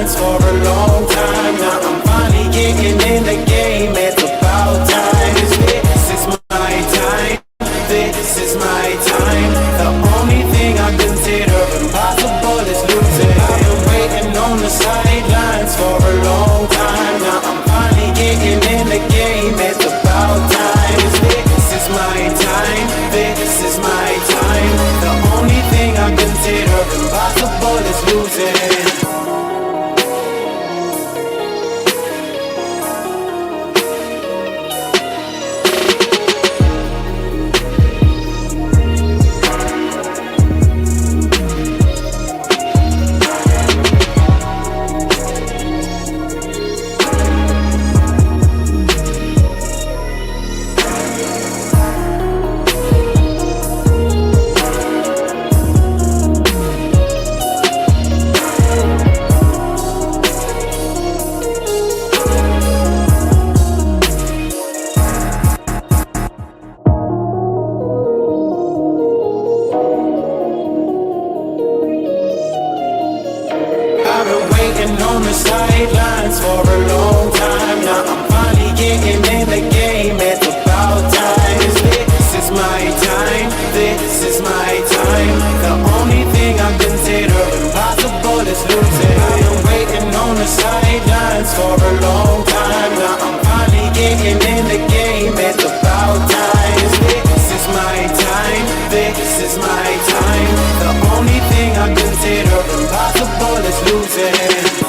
sidelines for a long time. Now I'm finally getting in the game. It's about time. This is my time. This is my time. The only thing I consider impossible is losing. I've been waiting on the sidelines for a long time. Now I'm finally getting in the game. It's about time. This is my time. This is my time. The only thing I consider impossible is losing. On the sidelines for a long time. Now I'm finally getting in the game. It's about time. This is my time. This is my time. The only thing I consider impossible is losing. I've been waiting on the sidelines for a long time. Now I'm finally getting in the game. It's about time. This is my time. This is my time. The only thing I consider impossible is losing.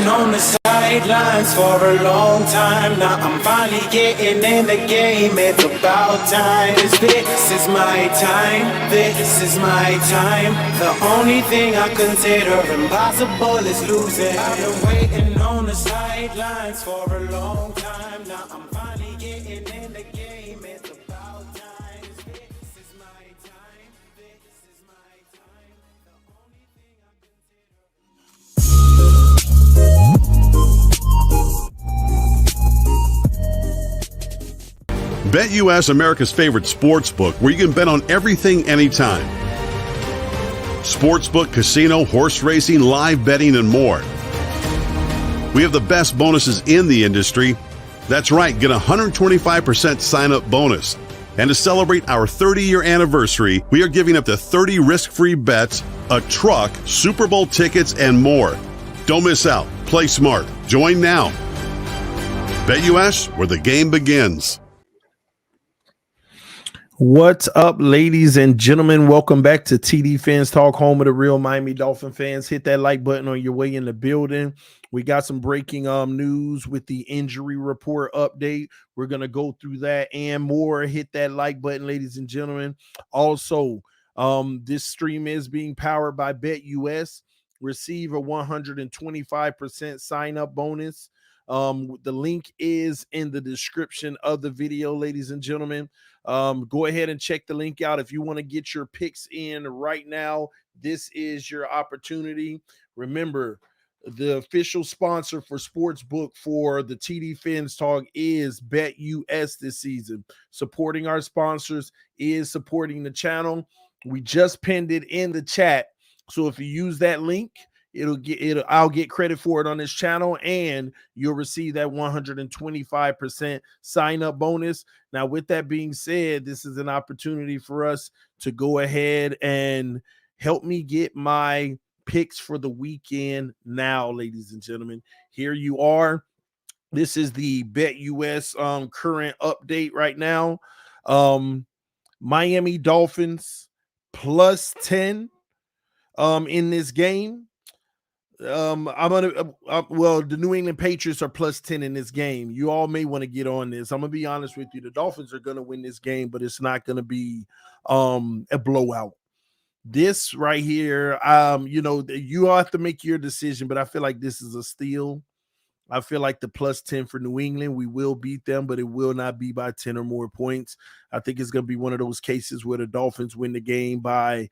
On the sidelines for a long time. Now I'm finally getting in the game. It's about time. This is my time. This is my time. The only thing I consider impossible is losing. I've been waiting on the sidelines for a long time. Now I'm finally getting in the game. It's about time. This is my time. This is my time. The only thing I BetUS, America's favorite sports book, where you can bet on everything, anytime. Sportsbook, casino, horse racing, live betting, and more. We have the best bonuses in the industry. That's right, get a 125% sign-up bonus. And to celebrate our 30-year anniversary, we are giving up to 30 risk-free bets, a truck, Super Bowl tickets, and more. Don't miss out. Play smart. Join now. BetUS, where the game begins. What's up, ladies and gentlemen? Welcome back to TD Fans Talk, home of the real Miami Dolphin fans. Hit that like button on your way in the building. We got some breaking news with the injury report update. We're going to go through that and more. Hit that like button, ladies and gentlemen. Also, this stream is being powered by BetUS. Receive a 125% sign-up bonus. The link is in the description of the video, ladies and gentlemen. Go ahead and check the link out. If you want to get your picks in right now, this is your opportunity. Remember, the official sponsor for Sportsbook for the TD Fins Talk is BetUS this season. Supporting our sponsors is supporting the channel. We just pinned it in the chat. So if you use that link, I'll get credit for it on this channel, and you'll receive that 125% sign-up bonus. Now, with that being said, this is an opportunity for us to go ahead and help me get my picks for the weekend now, ladies and gentlemen. Here you are. This is the BetUS current update right now. Miami Dolphins +10 in this game. I'm gonna well, the New England Patriots are +10 in this game. You all may want to get on this. I'm gonna be honest with you. The Dolphins are gonna win this game, but it's not gonna be a blowout. This right here, you all have to make your decision, but I feel like this is a steal. I feel like the +10 for New England, we will beat them, but it will not be by 10 or more points. I think it's going to be one of those cases where the Dolphins win the game by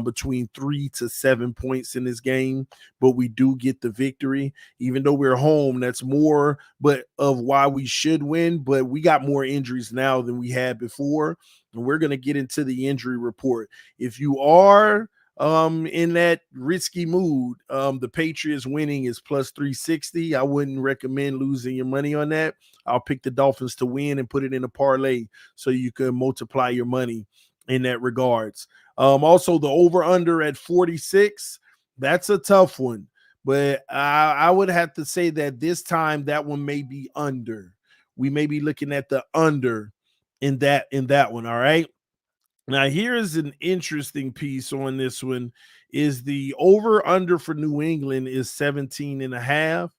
between 3 to 7 points in this game, but we do get the victory. Even though we're home, that's more but of why we should win, but we got more injuries now than we had before, and we're going to get into the injury report. If you are in that risky mood, the Patriots winning is +360. I wouldn't recommend losing your money on that. I'll pick the Dolphins to win and put it in a parlay so you can multiply your money in that regards. Also the over under at 46, that's a tough one, but I would have to say that this time that one may be under. We may be looking at the under in that one. All right. Now, here is an interesting piece on this one is the over under for New England is 17 and a half.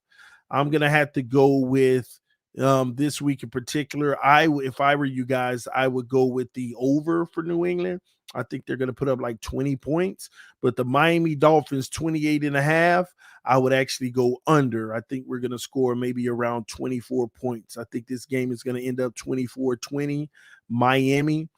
I'm going to have to go with this week in particular. If I were you guys, I would go with the over for New England. I think they're going to put up like 20 points, but the Miami Dolphins 28 and a half, I would actually go under. I think we're going to score maybe around 24 points. I think this game is going to end up 24-20 Miami.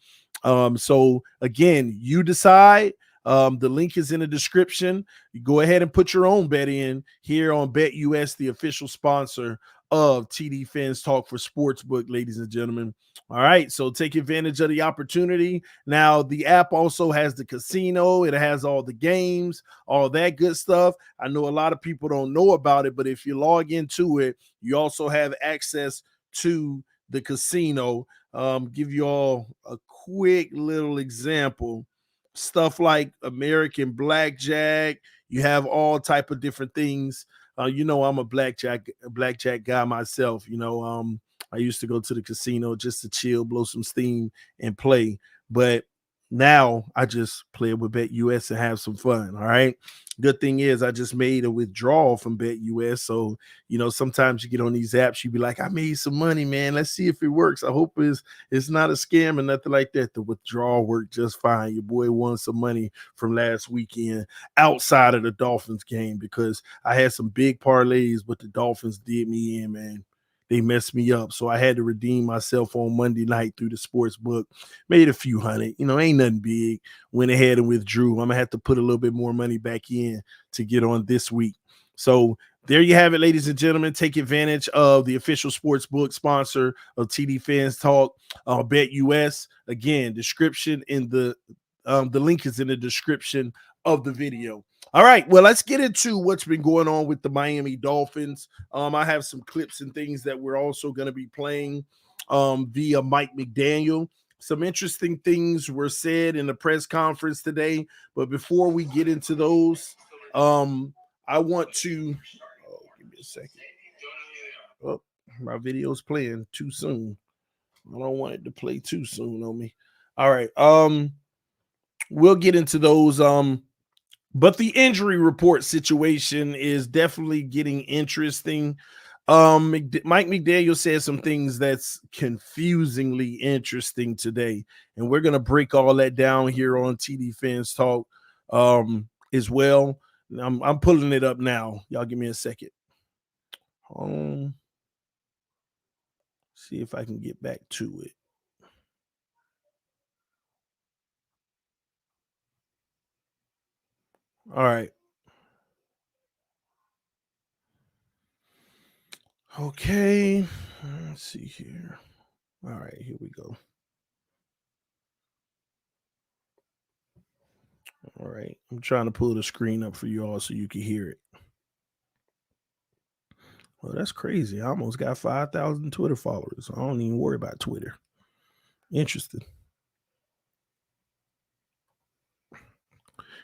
So again, you decide. The link is in the description. You go ahead and put your own bet in here on BetUS, the official sponsor of TD Fans Talk for Sportsbook, ladies and gentlemen. All right, so take advantage of the opportunity. Now, the app also has the casino. It has all the games, all that good stuff. I know a lot of people don't know about it, but if you log into it, you also have access to the casino. Give you all a quick little example. Stuff like American blackjack. You have all type of different things. I'm a blackjack guy myself. I used to go to the casino just to chill, blow some steam, and play. But now I just play with BetUS and have some fun. All right. Good thing is I just made a withdrawal from BetUS. So, sometimes you get on these apps, you be like, I made some money, man. Let's see if it works. I hope it's not a scam or nothing like that. The withdrawal worked just fine. Your boy won some money from last weekend outside of the Dolphins game because I had some big parlays, but the Dolphins did me in, man. They messed me up. So I had to redeem myself on Monday night through the sports book. Made a few hundred. Ain't nothing big. Went ahead and withdrew. I'm going to have to put a little bit more money back in to get on this week. So there you have it, ladies and gentlemen. Take advantage of the official sports book sponsor of TD Fans Talk, BetUS. Again, description in the link is in the description of the video. All right, well, let's get into what's been going on with the Miami Dolphins. I have some clips and things that we're also going to be playing via Mike McDaniel. Some interesting things were said in the press conference today, but before we get into those, I want to give me a second. Oh, my video's playing too soon. I don't want it to play too soon on me. All right, we'll get into those. But the injury report situation is definitely getting interesting. Mike McDaniel said some things that's confusingly interesting today, and we're gonna break all that down here on TD Fans Talk as well. I'm pulling it up now. Y'all give me a second. See if I can get back to it. All right. Okay. Let's see here. All right, here we go. All right. I'm trying to pull the screen up for you all so you can hear it. Well, that's crazy. I almost got 5,000 Twitter followers. I don't even worry about Twitter. Interesting.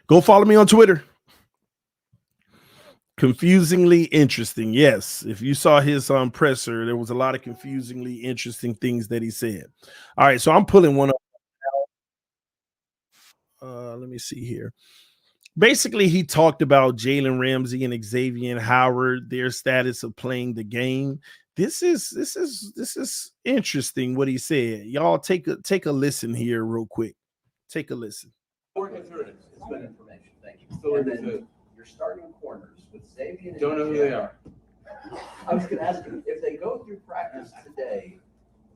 Go follow me on Twitter. Confusingly interesting. Yes. If you saw his presser, there was a lot of confusingly interesting things that he said. All right. So I'm pulling one up. Let me see here. Basically, he talked about Jalen Ramsey and Xavier Howard, their status of playing the game. This is interesting what he said. Y'all take a listen here real quick. Take a listen. Working through it. It's good information. Thank you. Still And working through then it. your starting corners with Xavier. and Don't know who they Jeff. are. I was going to ask you if they go through practice today.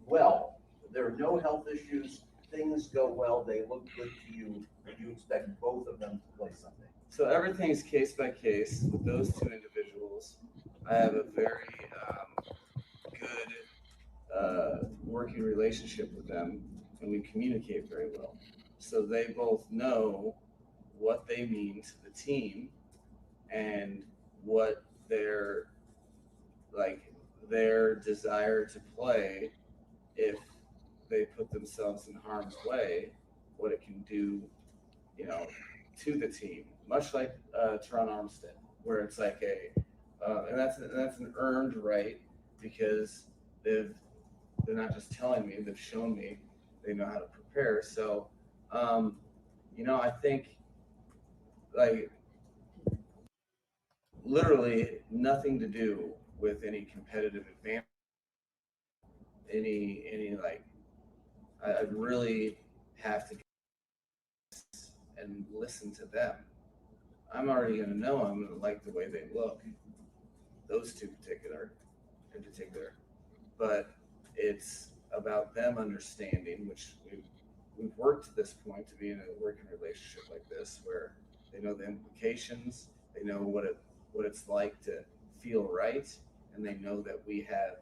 Well, there are no health issues. Things go well. They look good to you. You expect both of them to play Sunday. So everything's case by case with those two individuals. I have a very good working relationship with them, and we communicate very well. So they both know what they mean to the team and what their desire to play if they put themselves in harm's way, what it can do, to the team. Much like Teron Armstead, where it's like and that's an earned right because they're not just telling me, they've shown me they know how to prepare. So, I think like literally nothing to do with any competitive advantage. Any like I'd really have to and listen to them. I'm already going to know I'm going to like the way they look. Those two in particular, but it's about them understanding, which we've worked to this point to be in a working relationship like this, where they know the implications, they know what it's like to feel right, and they know that we have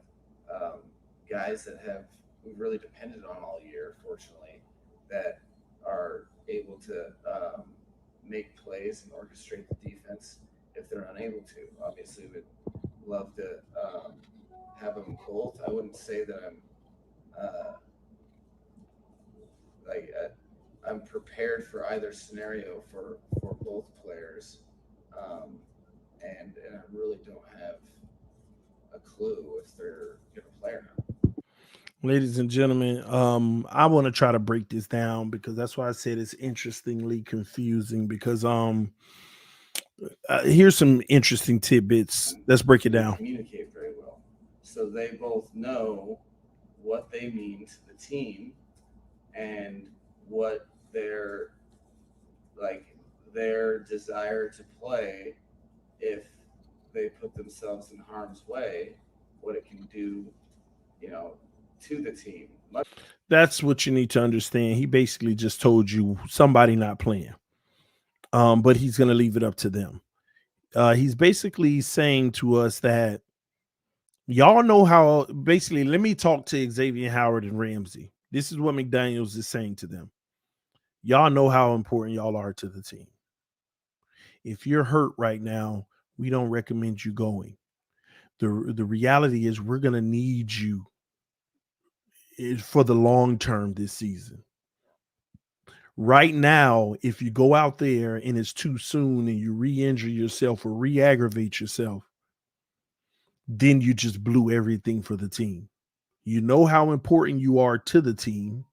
guys that we've really depended on all year, fortunately, that are able to make plays and orchestrate the defense if they're unable to. Obviously, we'd love to have them both. I wouldn't say that I'm prepared for either scenario for both players, and I really don't have a clue if they're going to play or not. Ladies and gentlemen, I want to try to break this down because that's why I said it's interestingly confusing because here's some interesting tidbits. Let's break it down. Communicate very well. So they both know what they mean to the team and what their desire to play if they put themselves in harm's way, what it can do, to the team. That's what you need to understand. He basically just told you somebody not playing, but he's going to leave it up to them. He's basically saying to us that y'all know how. Basically, let me talk to Xavier Howard and Ramsey. This is what McDaniels is saying to them. Y'all know how important y'all are to the team. If you're hurt right now, we don't recommend you going. The reality is we're going to need you for the long term this season. Right now, if you go out there and it's too soon and you re-injure yourself or re-aggravate yourself, then you just blew everything for the team. You know how important you are to the team.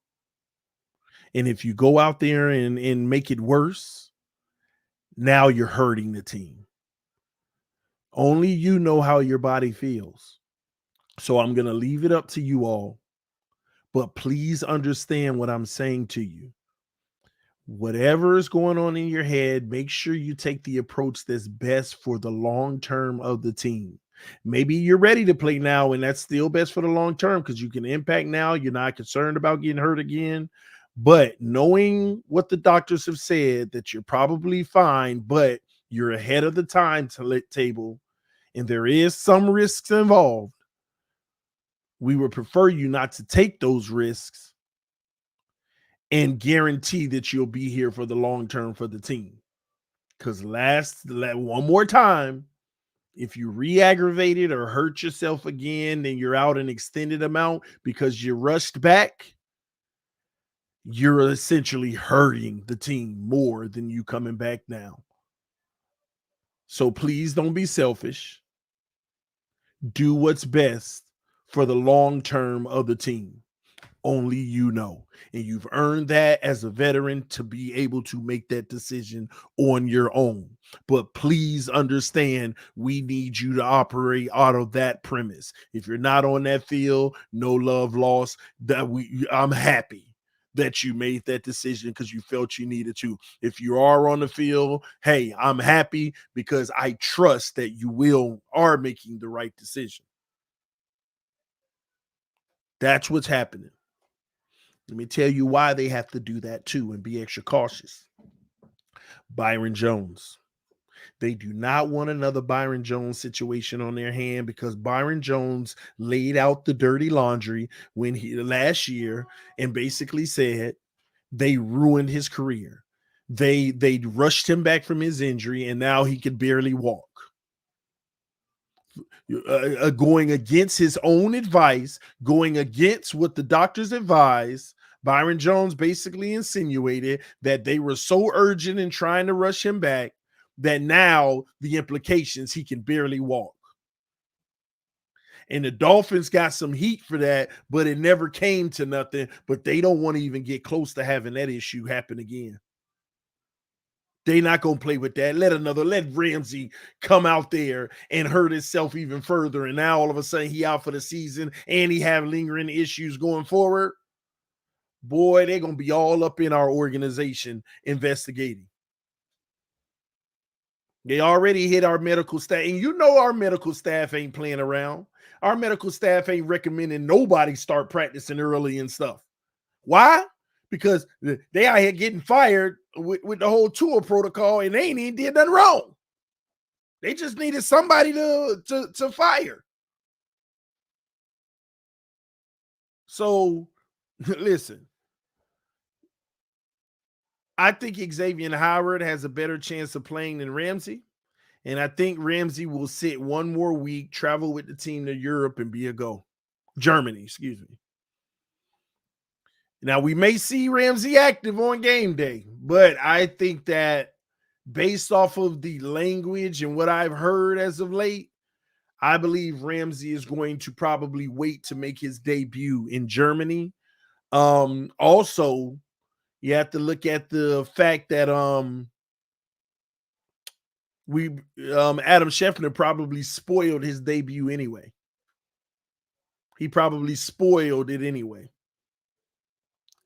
And if you go out there and make it worse, now you're hurting the team. Only you know how your body feels. So I'm going to leave it up to you all. But please understand what I'm saying to you. Whatever is going on in your head, make sure you take the approach that's best for the long term of the team. Maybe you're ready to play now, and that's still best for the long term because you can impact now. You're not concerned about getting hurt again. But knowing what the doctors have said, that you're probably fine, but you're ahead of the time table, and there is some risks involved, we would prefer you not to take those risks and guarantee that you'll be here for the long term for the team. Because one more time, if you re-aggravate it or hurt yourself again, then you're out an extended amount because you rushed back, you're essentially hurting the team more than you coming back now. So please don't be selfish. Do what's best for the long term of the team. only you know. And you've earned that as a veteran to be able to make that decision on your own. But please understand, we need you to operate out of that premise. If you're not on that field, no love lost. I'm happy that you made that decision because you felt you needed to. If you are on the field, hey, I'm happy because I trust that you are making the right decision. That's what's happening. Let me tell you why they have to do that too and be extra cautious. Byron Jones. They do not want another Byron Jones situation on their hand because Byron Jones laid out the dirty laundry when last year and basically said they ruined his career. They rushed him back from his injury and now he can barely walk. Going against his own advice, going against what the doctors advised, Byron Jones basically insinuated that they were so urgent in trying to rush him back that now the implications, he can barely walk. And the Dolphins got some heat for that, but it never came to nothing. But they don't want to even get close to having that issue happen again. They're not going to play with that. Let Ramsey come out there and hurt himself even further. And now all of a sudden he out for the season and he have lingering issues going forward. Boy, they're going to be all up in our organization investigating. They already hit our medical staff. And you know our medical staff ain't playing around. Our medical staff ain't recommending nobody start practicing early and stuff. Why? Because they out here getting fired with the whole tour protocol and they ain't even did nothing wrong. They just needed somebody to fire. So, listen. I think Xavier Howard has a better chance of playing than Ramsey. And I think Ramsey will sit one more week, travel with the team to Europe, and be a go. Germany, excuse me. Now, we may see Ramsey active on game day, but I think that based off of the language and what I've heard as of late, I believe Ramsey is going to probably wait to make his debut in Germany. Also, you have to look at the fact that Adam Scheffner probably spoiled his debut anyway. He probably spoiled it anyway.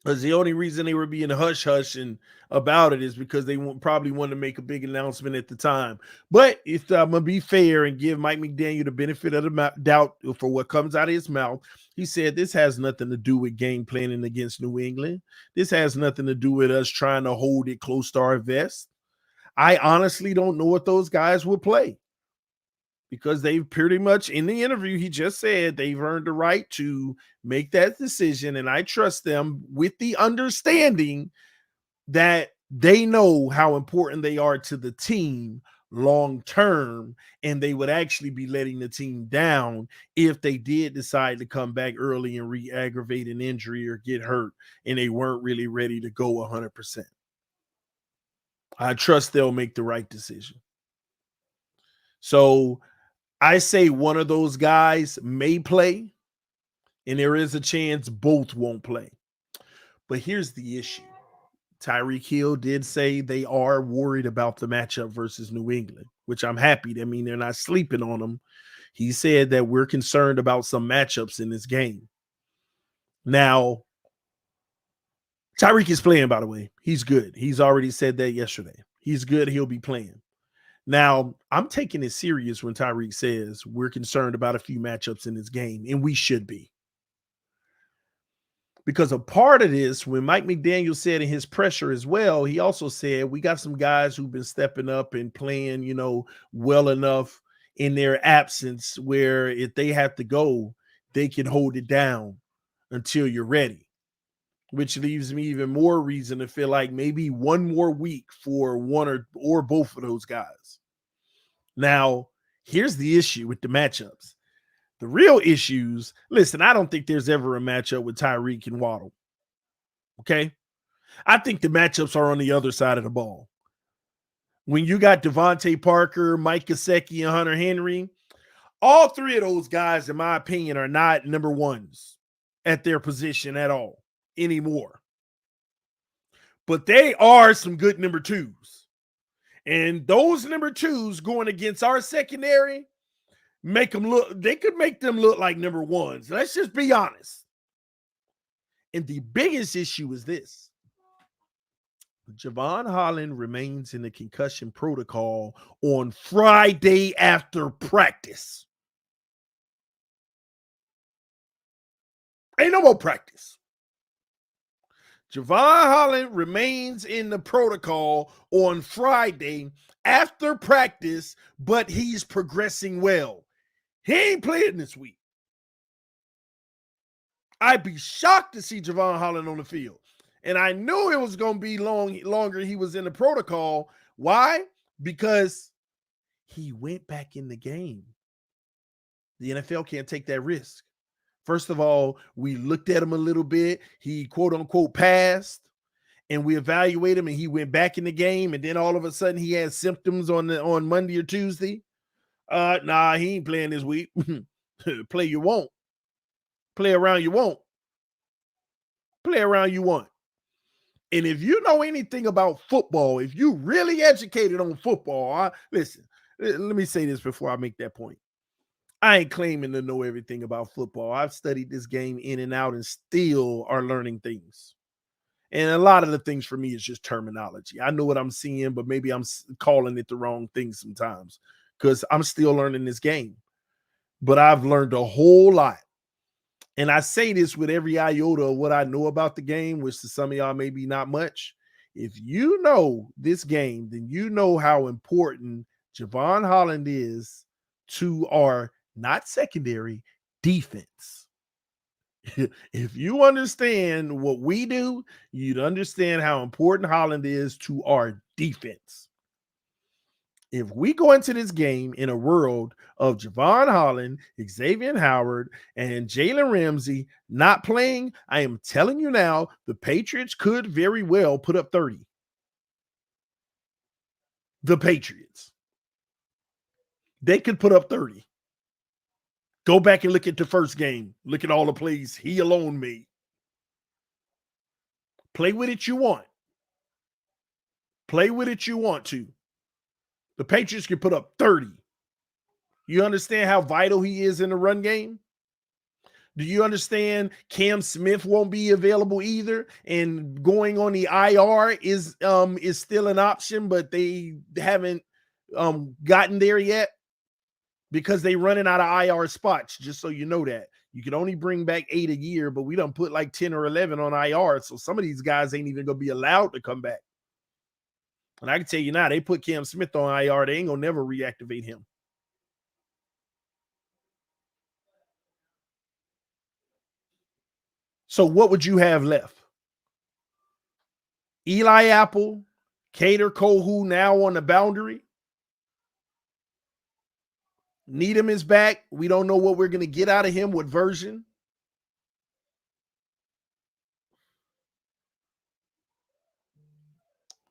Because the only reason they were being hush-hush and about it is because they probably wanted to make a big announcement at the time. But if I'm going to be fair and give Mike McDaniel the benefit of the doubt for what comes out of his mouth, he said this has nothing to do with game planning against New England. This has nothing to do with us trying to hold it close to our vest. I honestly don't know what those guys will play. Because they've pretty much, in the interview, he just said they've earned the right to make that decision. And I trust them with the understanding that they know how important they are to the team long term. And they would actually be letting the team down if they did decide to come back early and re-aggravate an injury or get hurt and they weren't really ready to go 100%. I trust they'll make the right decision. So I say one of those guys may play, and there is a chance both won't play. But here's the issue. Tyreek Hill did say they are worried about the matchup versus New England, which I'm happy. I mean, they're not sleeping on them. He said that we're concerned about some matchups in this game. Now, Tyreek is playing, by the way. He's good. He's already said that yesterday. He's good. He'll be playing. Now, I'm taking it serious when Tyreek says we're concerned about a few matchups in this game, and we should be. Because a part of this, when Mike McDaniel said in his pressure as well, he also said we got some guys who've been stepping up and playing, well enough in their absence where if they have to go, they can hold it down until you're ready. Which leaves me even more reason to feel like maybe one more week for one or both of those guys. Now, here's the issue with the matchups. The real issues, listen, I don't think there's ever a matchup with Tyreek and Waddle. Okay? I think the matchups are on the other side of the ball. When you got Devontae Parker, Mike Gesicki, and Hunter Henry, all three of those guys, in my opinion, are not number ones. at their position at all anymore. But they are some good number twos. And those number twos going against our secondary they could make them look like number ones. Let's just be honest. And the biggest issue is this. Javon Holland remains in the concussion protocol on Friday after practice. Ain't no more practice. Javon Holland remains in the protocol on Friday after practice, but he's progressing well. He ain't playing this week. I'd be shocked to see Javon Holland on the field. And I knew it was going to be longer he was in the protocol. Why? Because he went back in the game. The NFL can't take that risk. First of all, we looked at him a little bit. He quote unquote passed, and we evaluated him, and he went back in the game. And then all of a sudden, he had symptoms on Monday or Tuesday. Nah, he ain't playing this week. Play you won't. Play around you won't. Play around you want. And if you know anything about football, if you really educated on football, listen, let me say this before I make that point. I ain't claiming to know everything about football. I've studied this game in and out and still are learning things. And a lot of the things for me is just terminology. I know what I'm seeing, but maybe I'm calling it the wrong thing sometimes because I'm still learning this game. But I've learned a whole lot. And I say this with every iota of what I know about the game, which to some of y'all maybe not much. If you know this game, then you know how important Javon Holland is to our not secondary defense. If you understand what we do, you'd understand how important Holland is to our defense. If we go into this game in a world of Javon Holland, Xavier Howard, and Jalen Ramsey not playing, I am telling you now, the Patriots could very well put up 30. The Patriots. They could put up 30. Go back and look at the first game. Look at all the plays he alone made. Play with it you want. Play with it you want to. The Patriots can put up 30. You understand how vital he is in the run game? Do you understand Cam Smith won't be available either? And going on the IR is still an option, but they haven't gotten there yet because they running out of IR spots, just so you know that. You can only bring back 8 a year, but we done put like 10 or 11 on IR, so some of these guys ain't even going to be allowed to come back. And I can tell you now, they put Cam Smith on IR, they ain't going to never reactivate him. So what would you have left? Eli Apple, Cater Kohu now on the boundary. Needham is back. We don't know what we're going to get out of him, what version.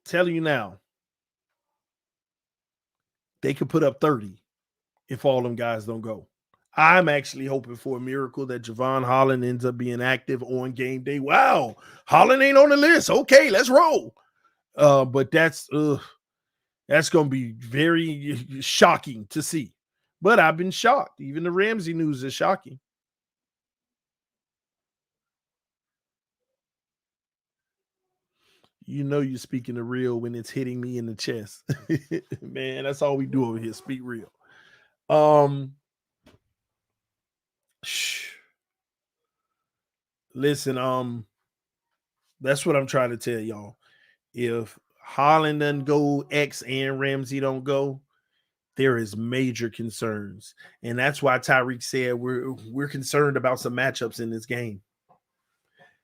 Telling you now, they could put up 30 if all them guys don't go. I'm actually hoping for a miracle that Javon Holland ends up being active on game day. Wow, Holland ain't on the list. Okay, let's roll. But that's going to be very shocking to see. But I've been shocked. Even the Ramsey news is shocking. You know you're speaking the real when it's hitting me in the chest. Man, that's all we do over here. Speak real. Listen, that's what I'm trying to tell y'all. If Holland doesn't go, X and Ramsey don't go, there is major concerns. And that's why Tyreek said we're concerned about some matchups in this game.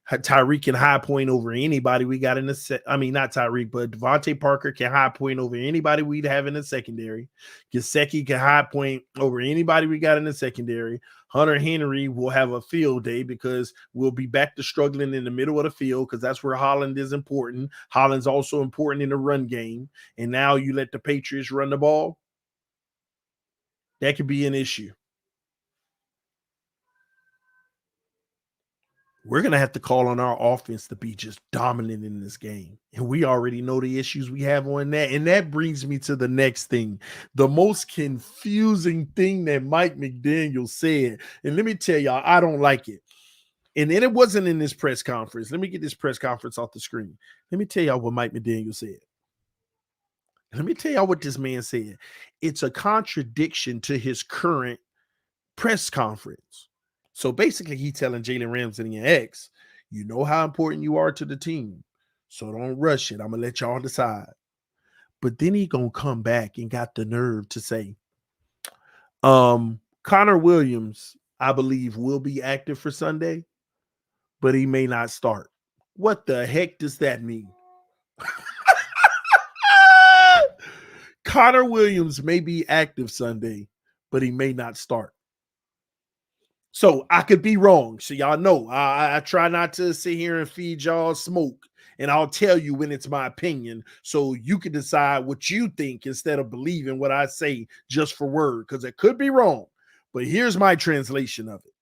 Tyreek can high point over anybody we got in the set. I mean, not Tyreek, but Devontae Parker can high point over anybody we'd have in the secondary. Gesicki can high point over anybody we got in the secondary. Hunter Henry will have a field day because we'll be back to struggling in the middle of the field because that's where Holland is important. Holland's also important in the run game. And now you let the Patriots run the ball. That could be an issue. we're going to have to call on our offense to be just dominant in this game. And we already know the issues we have on that. And that brings me to the next thing, the most confusing thing that Mike McDaniel said. And let me tell y'all, I don't like it. And then it wasn't in this press conference. Let me get this press conference off the screen. Let me tell y'all what Mike McDaniel said. Let me tell y'all what this man said. It's a contradiction to his current press conference. So basically, he telling Jalen Ramsey and X, you know how important you are to the team. So don't rush it. I'm going to let y'all decide. But then he going to come back and got the nerve to say, Connor Williams, I believe, will be active for Sunday, but he may not start. What the heck does that mean? Connor Williams may be active Sunday, but he may not start. So I could be wrong. So y'all know I try not to sit here and feed y'all smoke, and I'll tell you when it's my opinion so you can decide what you think instead of believing what I say just for word, because it could be wrong. But here's my translation of it.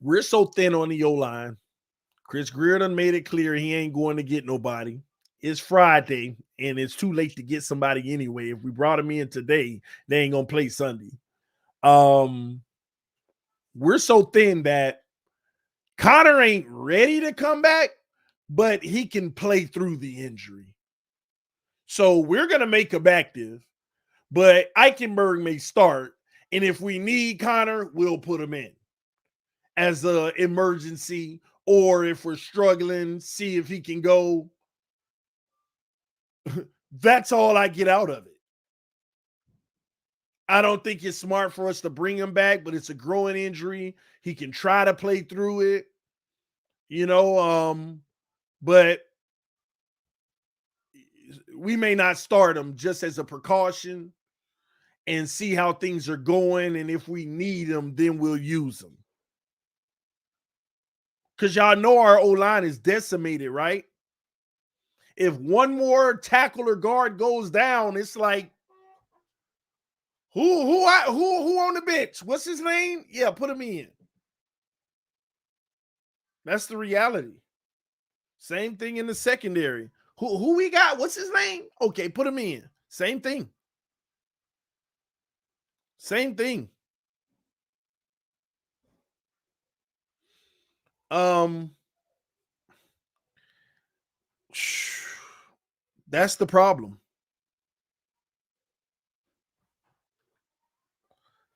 We're so thin on the O-line. Chris Greer done made it clear he ain't going to get nobody. It's Friday, and it's too late to get somebody anyway. If we brought him in today, they ain't going to play Sunday. We're so thin that Connor ain't ready to come back, but he can play through the injury. So we're going to make him active, but Eichenberg may start. And if we need Connor, we'll put him in as an emergency, or if we're struggling, see if he can go. That's all I get out of it. I don't think it's smart for us to bring him back, but it's a growing injury. He can try to play through it, but we may not start him just as a precaution and see how things are going. And if we need him, then we'll use him. Because y'all know our O-line is decimated, right? If one more tackle or guard goes down, it's like, who on the bench? What's his name? Yeah, put him in. That's the reality. Same thing in the secondary. Who we got? What's his name? Okay, put him in. Same thing. Same thing. That's the problem.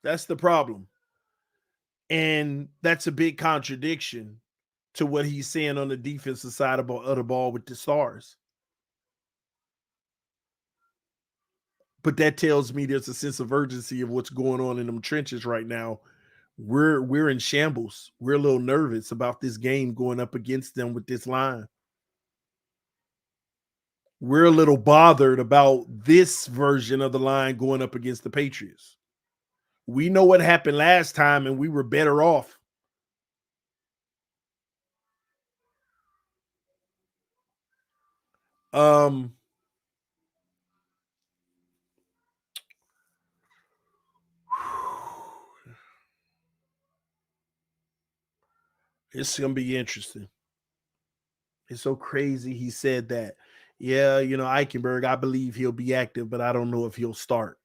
That's the problem. And that's a big contradiction to what he's saying on the defensive side of the ball with the Stars. But that tells me there's a sense of urgency of what's going on in them trenches right now. We're in shambles. We're a little nervous about this game going up against them with this line. We're a little bothered about this version of the line going up against the Patriots. We know what happened last time, and we were better off. It's going to be interesting. It's so crazy he said that. Yeah, Eichenberg, I believe he'll be active, but I don't know if he'll start.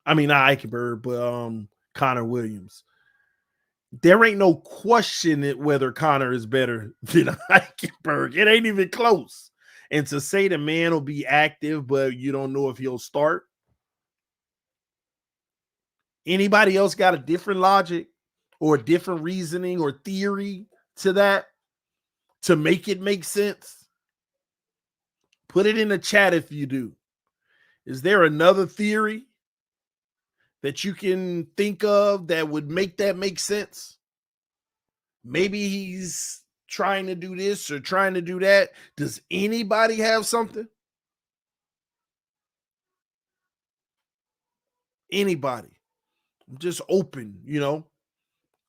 I mean, not Eichenberg, but Connor Williams. There ain't no question whether Connor is better than Eichenberg. It ain't even close. And to say the man will be active, but you don't know if he'll start. Anybody else got a different logic or a different reasoning or theory to that to make it make sense? Put it in the chat if you do. Is there another theory that you can think of that would make that make sense? Maybe he's trying to do this or trying to do that. Does anybody have something? Anybody? I'm just open,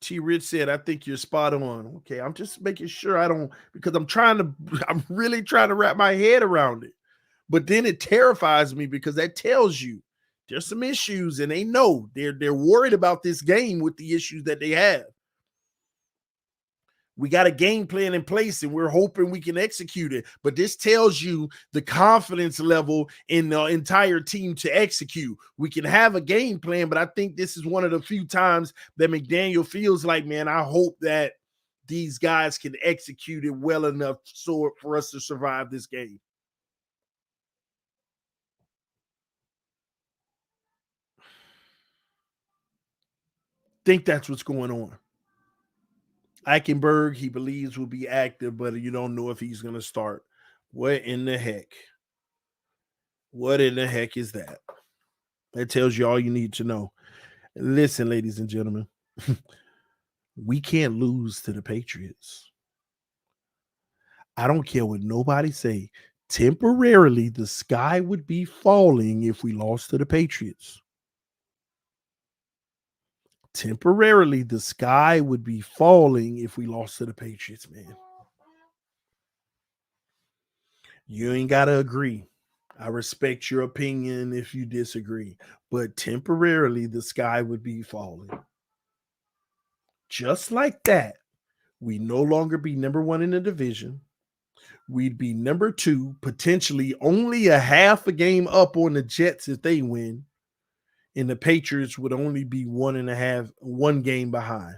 T. Rich said, I think you're spot on. Okay, I'm just making sure because I'm really trying to wrap my head around it. But then it terrifies me because that tells you there's some issues, and they know they're worried about this game with the issues that they have. We got a game plan in place and we're hoping we can execute it. But this tells you the confidence level in the entire team to execute. We can have a game plan, but I think this is one of the few times that McDaniel feels like, man, I hope that these guys can execute it well enough so for us to survive this game. Think that's what's going on. Eichenberg, he believes, will be active, but you don't know if he's going to start. What in the heck? What in the heck is that? That tells you all you need to know. Listen, ladies and gentlemen, we can't lose to the Patriots. I don't care what nobody say. Temporarily, the sky would be falling if we lost to the Patriots. Temporarily, the sky would be falling if we lost to the Patriots, man. You ain't got to agree. I respect your opinion if you disagree, but temporarily the sky would be falling. Just like that, we no longer be number one in the division. We'd be number two, potentially only a half a game up on the Jets if they win. And the Patriots would only be 1 game behind.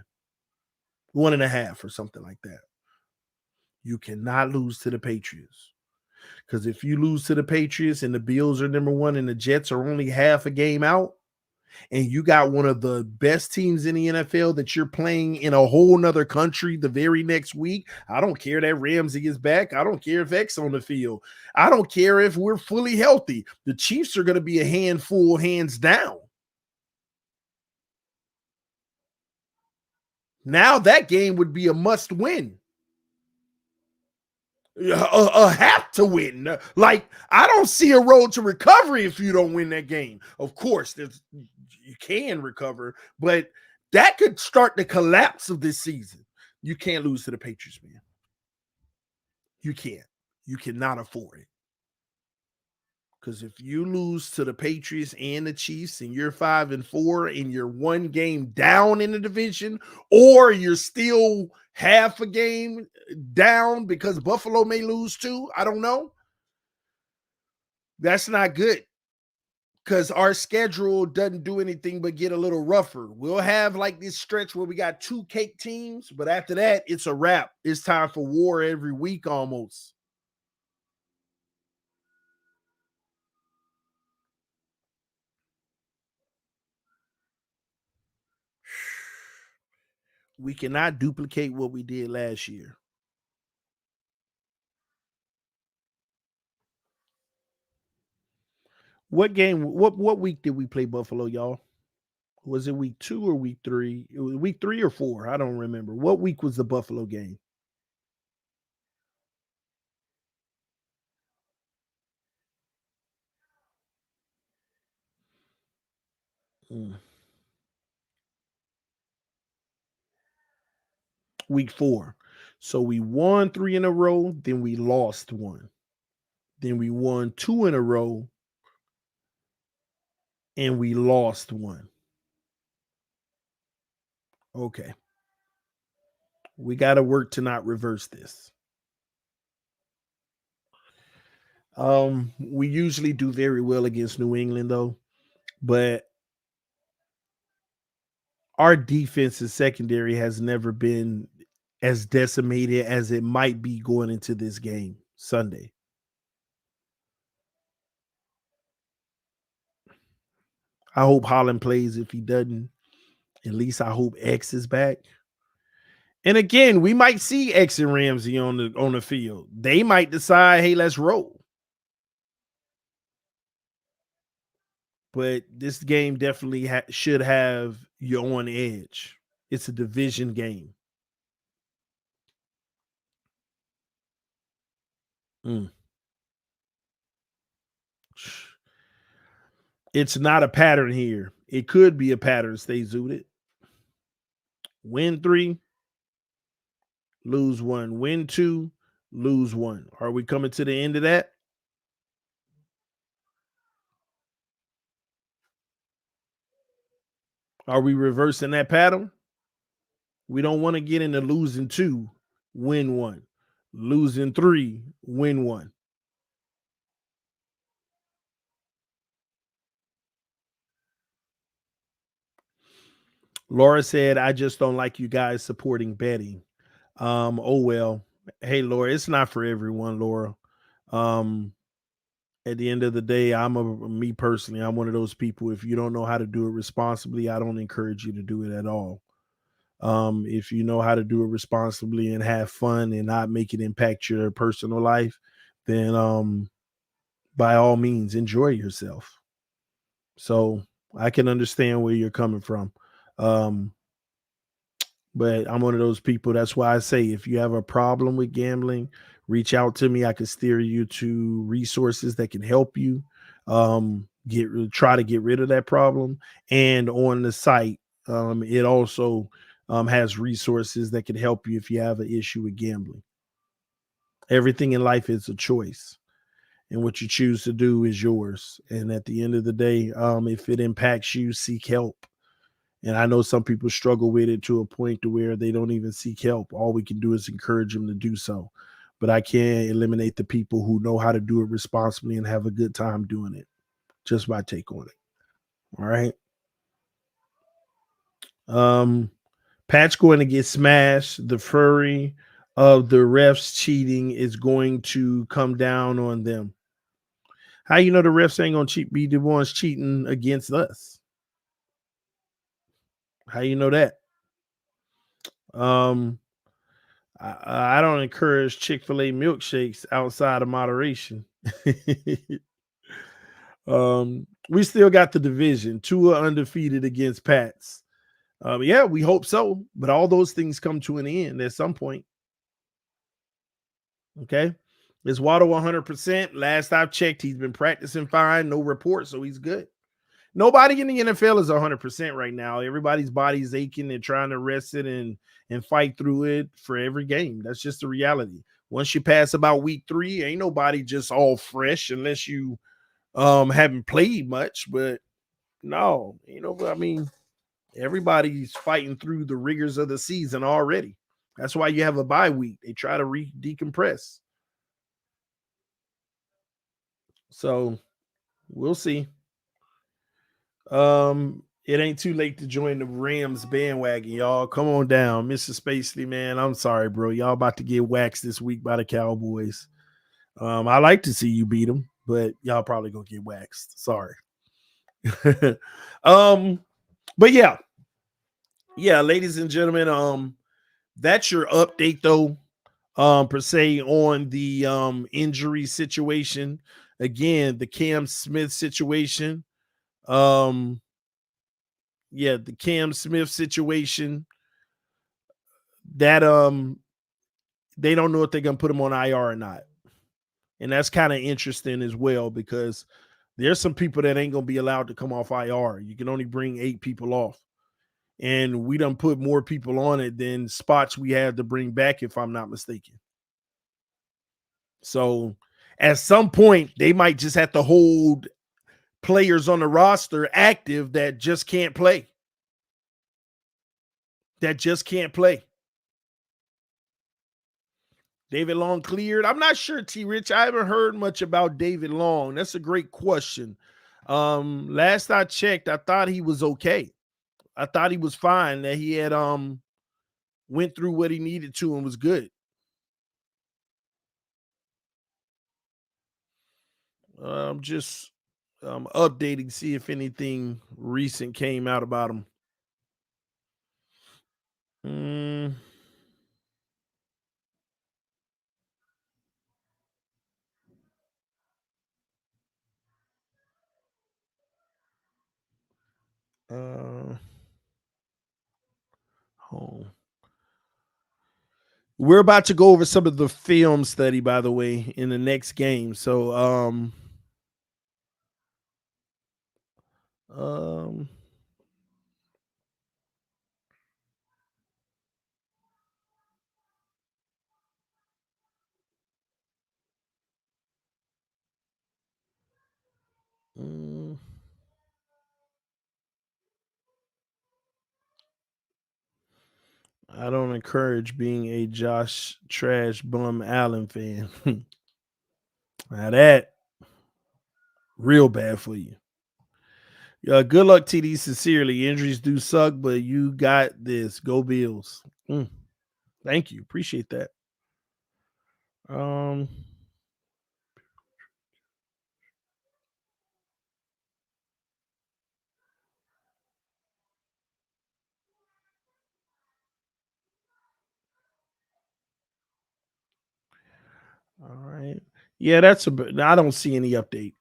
1.5 or something like that. You cannot lose to the Patriots. Because if you lose to the Patriots and the Bills are number one and the Jets are only half a game out, and you got one of the best teams in the NFL that you're playing in a whole nother country the very next week, I don't care that Ramsey is back. I don't care if X on the field. I don't care if we're fully healthy. The Chiefs are going to be a handful, hands down. Now that game would be a must win. Have to win. Like, I don't see a road to recovery if you don't win that game. Of course, you can recover, but that could start the collapse of this season. You can't lose to the Patriots, man. You can't. You cannot afford it. Because if you lose to the Patriots and the Chiefs and you're 5-4 and you're 1 game down in the division, or you're still half a game down because Buffalo may lose too, I don't know. That's not good. Because our schedule doesn't do anything but get a little rougher. We'll have like this stretch where we got 2 cake teams, but after that, it's a wrap. It's time for war every week almost. We cannot duplicate what we did last year. What week did we play Buffalo, y'all? Was it week 2 or week 3? It was week 3 or 4. I don't remember. What week was the Buffalo game? Week 4. So we won 3 in a row, then we lost 1. Then we won 2 in a row, and we lost 1. Okay. We got to work to not reverse this. We usually do very well against New England, though, but our defense's secondary has never been as decimated as it might be going into this game Sunday. I hope Holland plays. If he doesn't, at least I hope X is back. And again, we might see X and Ramsey on the field. They might decide, hey, let's roll. But this game definitely should have you on edge. It's a division game. It's not a pattern here. It could be a pattern. Stay zooted. Win 3, lose 1. Win 2, lose 1. Are we coming to the end of that? Are we reversing that pattern? We don't want to get into losing 2 win one. Losing 3, win one. Laura said, I just don't like you guys supporting betting. Oh well. Hey Laura, it's not for everyone, Laura. Um, at the end of the day, me personally, I'm one of those people. If you don't know how to do it responsibly, I don't encourage you to do it at all. If you know how to do it responsibly and have fun and not make it impact your personal life, then by all means enjoy yourself. So I can understand where you're coming from. Um, but I'm one of those people. That's why I say if you have a problem with gambling, reach out to me. I can steer you to resources that can help you try to get rid of that problem. And on the site, it also has resources that can help you if you have an issue with gambling. Everything in life is a choice, and what you choose to do is yours. And at the end of the day, if it impacts you, seek help. And I know some people struggle with it to a point to where they don't even seek help. All we can do is encourage them to do so. But I can't eliminate the people who know how to do it responsibly and have a good time doing it. Just my take on it. All right. Um, Pat's going to get smashed. The fury of the refs cheating is going to come down on them. How you know the refs ain't gonna be the ones cheating against us? How you know that? Um, I don't encourage Chick-fil-A milkshakes outside of moderation. We still got the division. Two are undefeated against Pats. Yeah, we hope so. But all those things come to an end at some point. Okay. Is Waddle 100%? Last I've checked, he's been practicing fine. No report, so he's good. Nobody in the NFL is 100% right now. Everybody's body's aching. They're trying to rest it and fight through it for every game. That's just the reality. Once you pass about week 3, ain't nobody just all fresh unless you haven't played much. But no, I mean, everybody's fighting through the rigors of the season already. That's why you have a bye week. They try to decompress. So we'll see. It ain't too late to join the Rams bandwagon, y'all. Come on down, Mr. Spacely, man. I'm sorry, bro. Y'all about to get waxed this week by the Cowboys. I like to see you beat them, but y'all probably gonna get waxed. Sorry. But yeah, ladies and gentlemen, that's your update though, per se on the injury situation. Again, the Cam Smith situation. The Cam Smith situation that they don't know if they're gonna put him on IR or not. And that's kind of interesting as well because there's some people that ain't gonna be allowed to come off IR. You can only bring 8 people off. And we done put more people on it than spots we had to bring back, if I'm not mistaken. So at some point, they might just have to hold players on the roster active that just can't play. David Long cleared. I'm not sure, T Rich. I haven't heard much about David Long. That's a great question. Last I checked, I thought he was okay. I thought he was fine, that he had went through what he needed to and was good. I'm just updating, see if anything recent came out about him. Mm, uh, home. We're about to go over some of the film study, by the way, in the next game. So, um, mm, I don't encourage being a Josh Trash Bum Allen fan. Now that real bad for you. Good luck, TD. Sincerely, injuries do suck, but you got this. Go Bills. Thank you. Appreciate that. All right. Yeah, that's a bit. I don't see any update.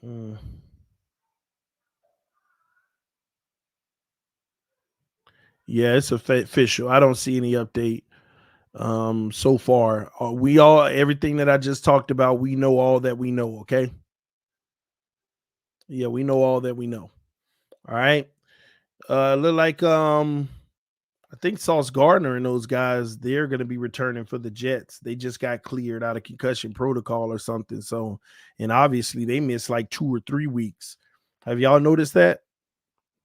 Mm. Yeah, it's official. I don't see any update so far. We all everything that I just talked about, we know all that we know, okay? Yeah, we know all that we know. All right. Look like I think Sauce Gardner and those guys, they're going to be returning for the Jets. They just got cleared out of concussion protocol or something. So, and obviously they missed like 2 or 3 weeks. Have y'all noticed that?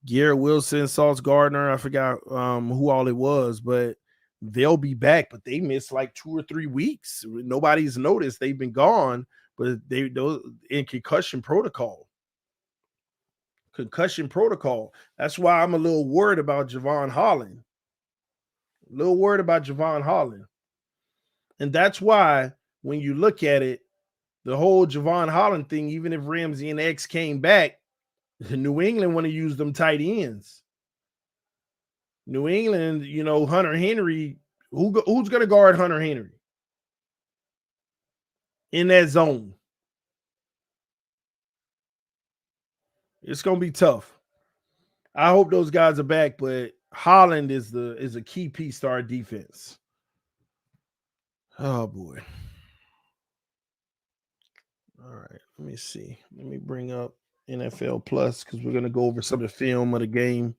Garrett Wilson, Sauce Gardner, I forgot who all it was, but they'll be back. But they missed like 2 or 3 weeks. Nobody's noticed they've been gone, but those in concussion protocol. Concussion protocol. That's why I'm a little worried about Javon Holland. A little worried about Javon Holland. And that's why when you look at it, the whole Javon Holland thing, even if Ramsey and X came back, New England want to use them tight ends. New England, Hunter Henry, who's going to guard Hunter Henry in that zone? It's going to be tough. I hope those guys are back, but Holland is a key piece to our defense. Oh boy. All right, let me see. Let me bring up NFL Plus because we're going to go over some of the film of the game.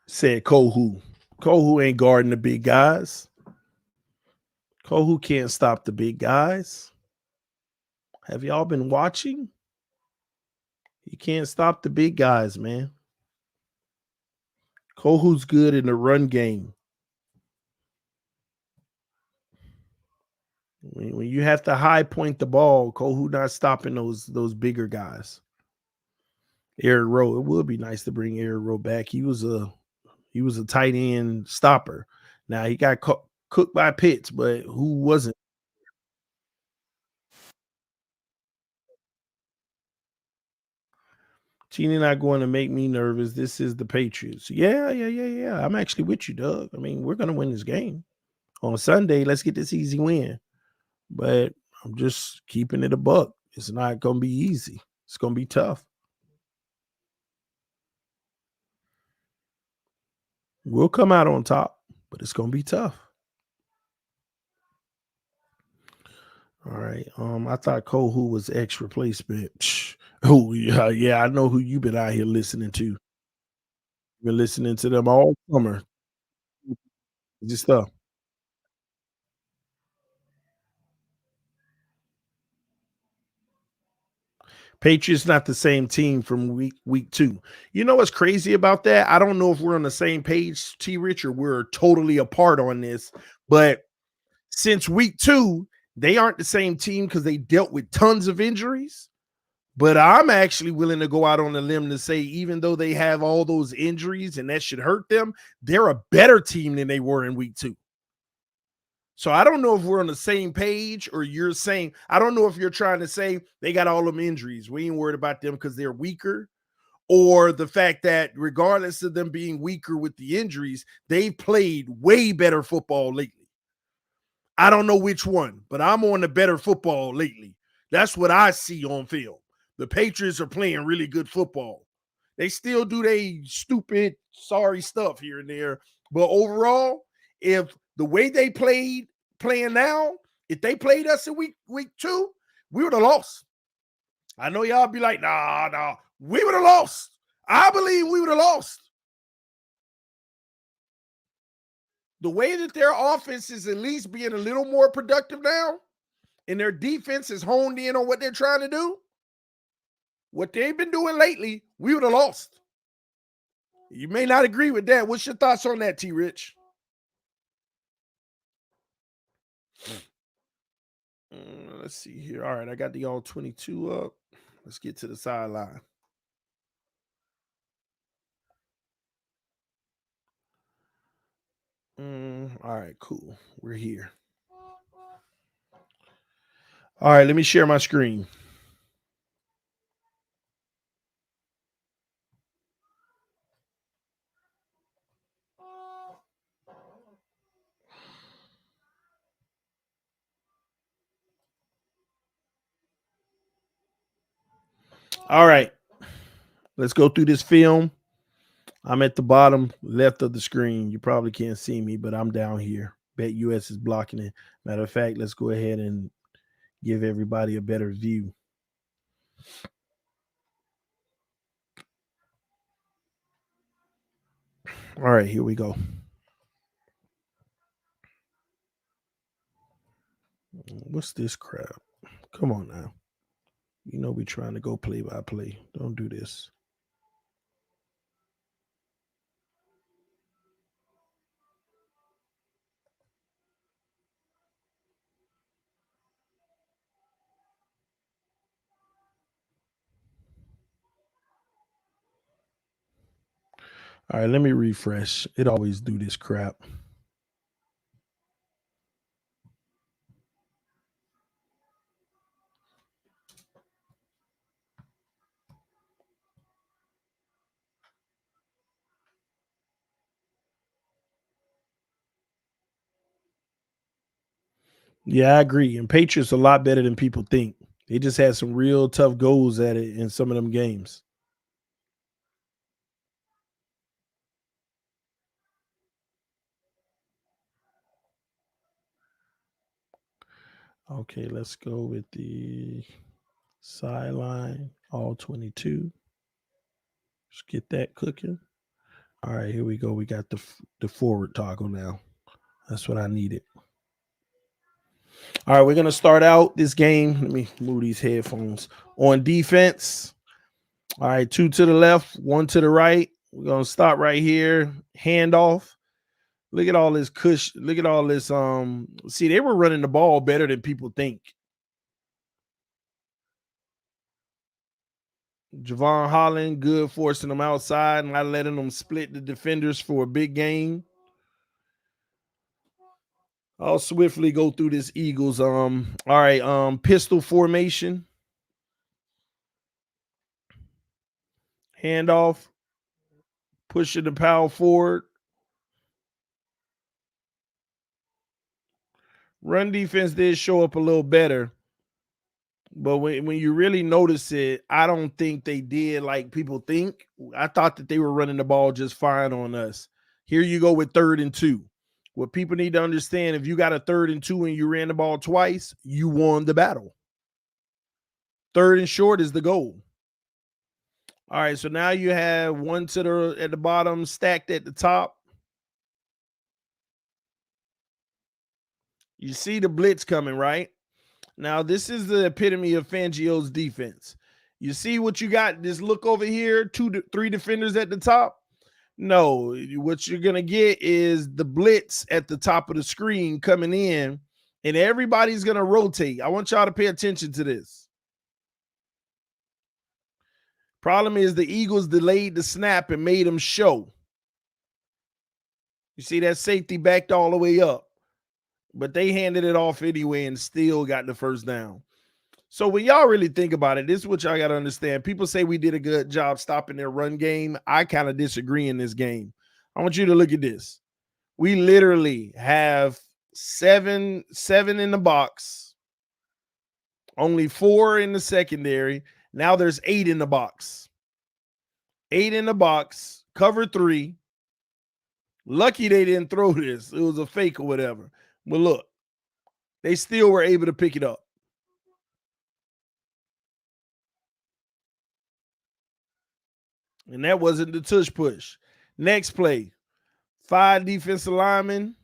Said Kohu. Kohu ain't guarding the big guys. Kohu can't stop the big guys. Have y'all been watching? He can't stop the big guys, man. Kohu's good in the run game. When you have to high point the ball, Kohu not stopping those bigger guys. Eric Rowe. It would be nice to bring Eric Rowe back. He was a tight end stopper. Now he got cooked by Pitts, but who wasn't? Genie not going to make me nervous. This is the Patriots. Yeah. I'm actually with you, Doug. I mean, we're going to win this game. On Sunday, let's get this easy win. But I'm just keeping it a buck. It's not going to be easy. It's going to be tough. We'll come out on top, but it's going to be tough. All right. I thought Kohu was X replacement. Oh, yeah. I know who you've been out here listening to. You've been listening to them all summer. This stuff. Patriots not the same team from week 2. You know what's crazy about that? I don't know if we're on the same page, T Rich, or we're totally apart on this, but since week 2, they aren't the same team because they dealt with tons of injuries. But I'm actually willing to go out on a limb to say, even though they have all those injuries and that should hurt them, they're a better team than they were in week 2. So I don't know if we're on the same page or you're saying, I don't know if you're trying to say they got all them injuries. We ain't worried about them because they're weaker, or the fact that regardless of them being weaker with the injuries, they've played way better football lately. I don't know which one, but I'm on the better football lately. That's what I see on film. The Patriots are playing really good football. They still do they stupid, sorry stuff here and there. But overall, if the way they playing now, if they played us in week 2, we would have lost. I know y'all be like, nah, we would have lost. I believe we would have lost. the way that their offense is at least being a little more productive now, and their defense is honed in on what they're trying to do, what they've been doing lately, we would have lost. You may not agree with that. What's your thoughts on that, T. Rich? Let's see here. All right, I got the all 22 up. Let's get to the sideline. All right, cool. We're here. All right, let me share my screen. All right, let's go through this film. I'm at the bottom left of the screen. You probably can't see me, but I'm down here. Bet US is blocking it. Matter of fact, let's go ahead and give everybody a better view. All right, here we go. What's this crap? Come on now. You know we're trying to go play by play. Don't do this. All right, let me refresh. It always do this crap. Yeah, I agree. And Patriots a lot better than people think. They just had some real tough goals at it in some of them games. Okay, let's go with the sideline, all 22. Let's get that cooking. All right, here we go. We got the forward toggle now. That's what I needed. All right, we're going to start out this game. Let me move these headphones. On defense, all right, 2 to the left, 1 to the right. We're going to stop right here. Handoff. Look at all this Look at all this. See, they were running the ball better than people think. Javon Holland, good, forcing them outside and not letting them split the defenders for a big game. I'll swiftly go through this Eagles. All right, pistol formation. Handoff. Pushing the power forward. Run defense did show up a little better. But when you really notice it, I don't think they did like people think. I thought that they were running the ball just fine on us. Here you go with 3rd and 2. What people need to understand, if you got a 3rd and 2 and you ran the ball twice, you won the battle. 3rd and short is the goal. All right, so now you have 1 to at the bottom, stacked at the top. You see the blitz coming, right? Now, this is the epitome of Fangio's defense. You see what you got? This look over here, 2 to 3 defenders at the top. No, what you're going to get is the blitz at the top of the screen coming in, and everybody's going to rotate. I want y'all to pay attention to this. Problem is the Eagles delayed the snap and made them show. You see that safety backed all the way up, but they handed it off anyway and still got the first down. So when y'all really think about it, this is what y'all got to understand. People say we did a good job stopping their run game. I kind of disagree in this game. I want you to look at this. We literally have seven in the box, only 4 in the secondary. Now there's 8 in the box. 8 in the box, cover 3. Lucky they didn't throw this. It was a fake or whatever. But look, they still were able to pick it up. And that wasn't the tush push. Next play, 5 defensive linemen,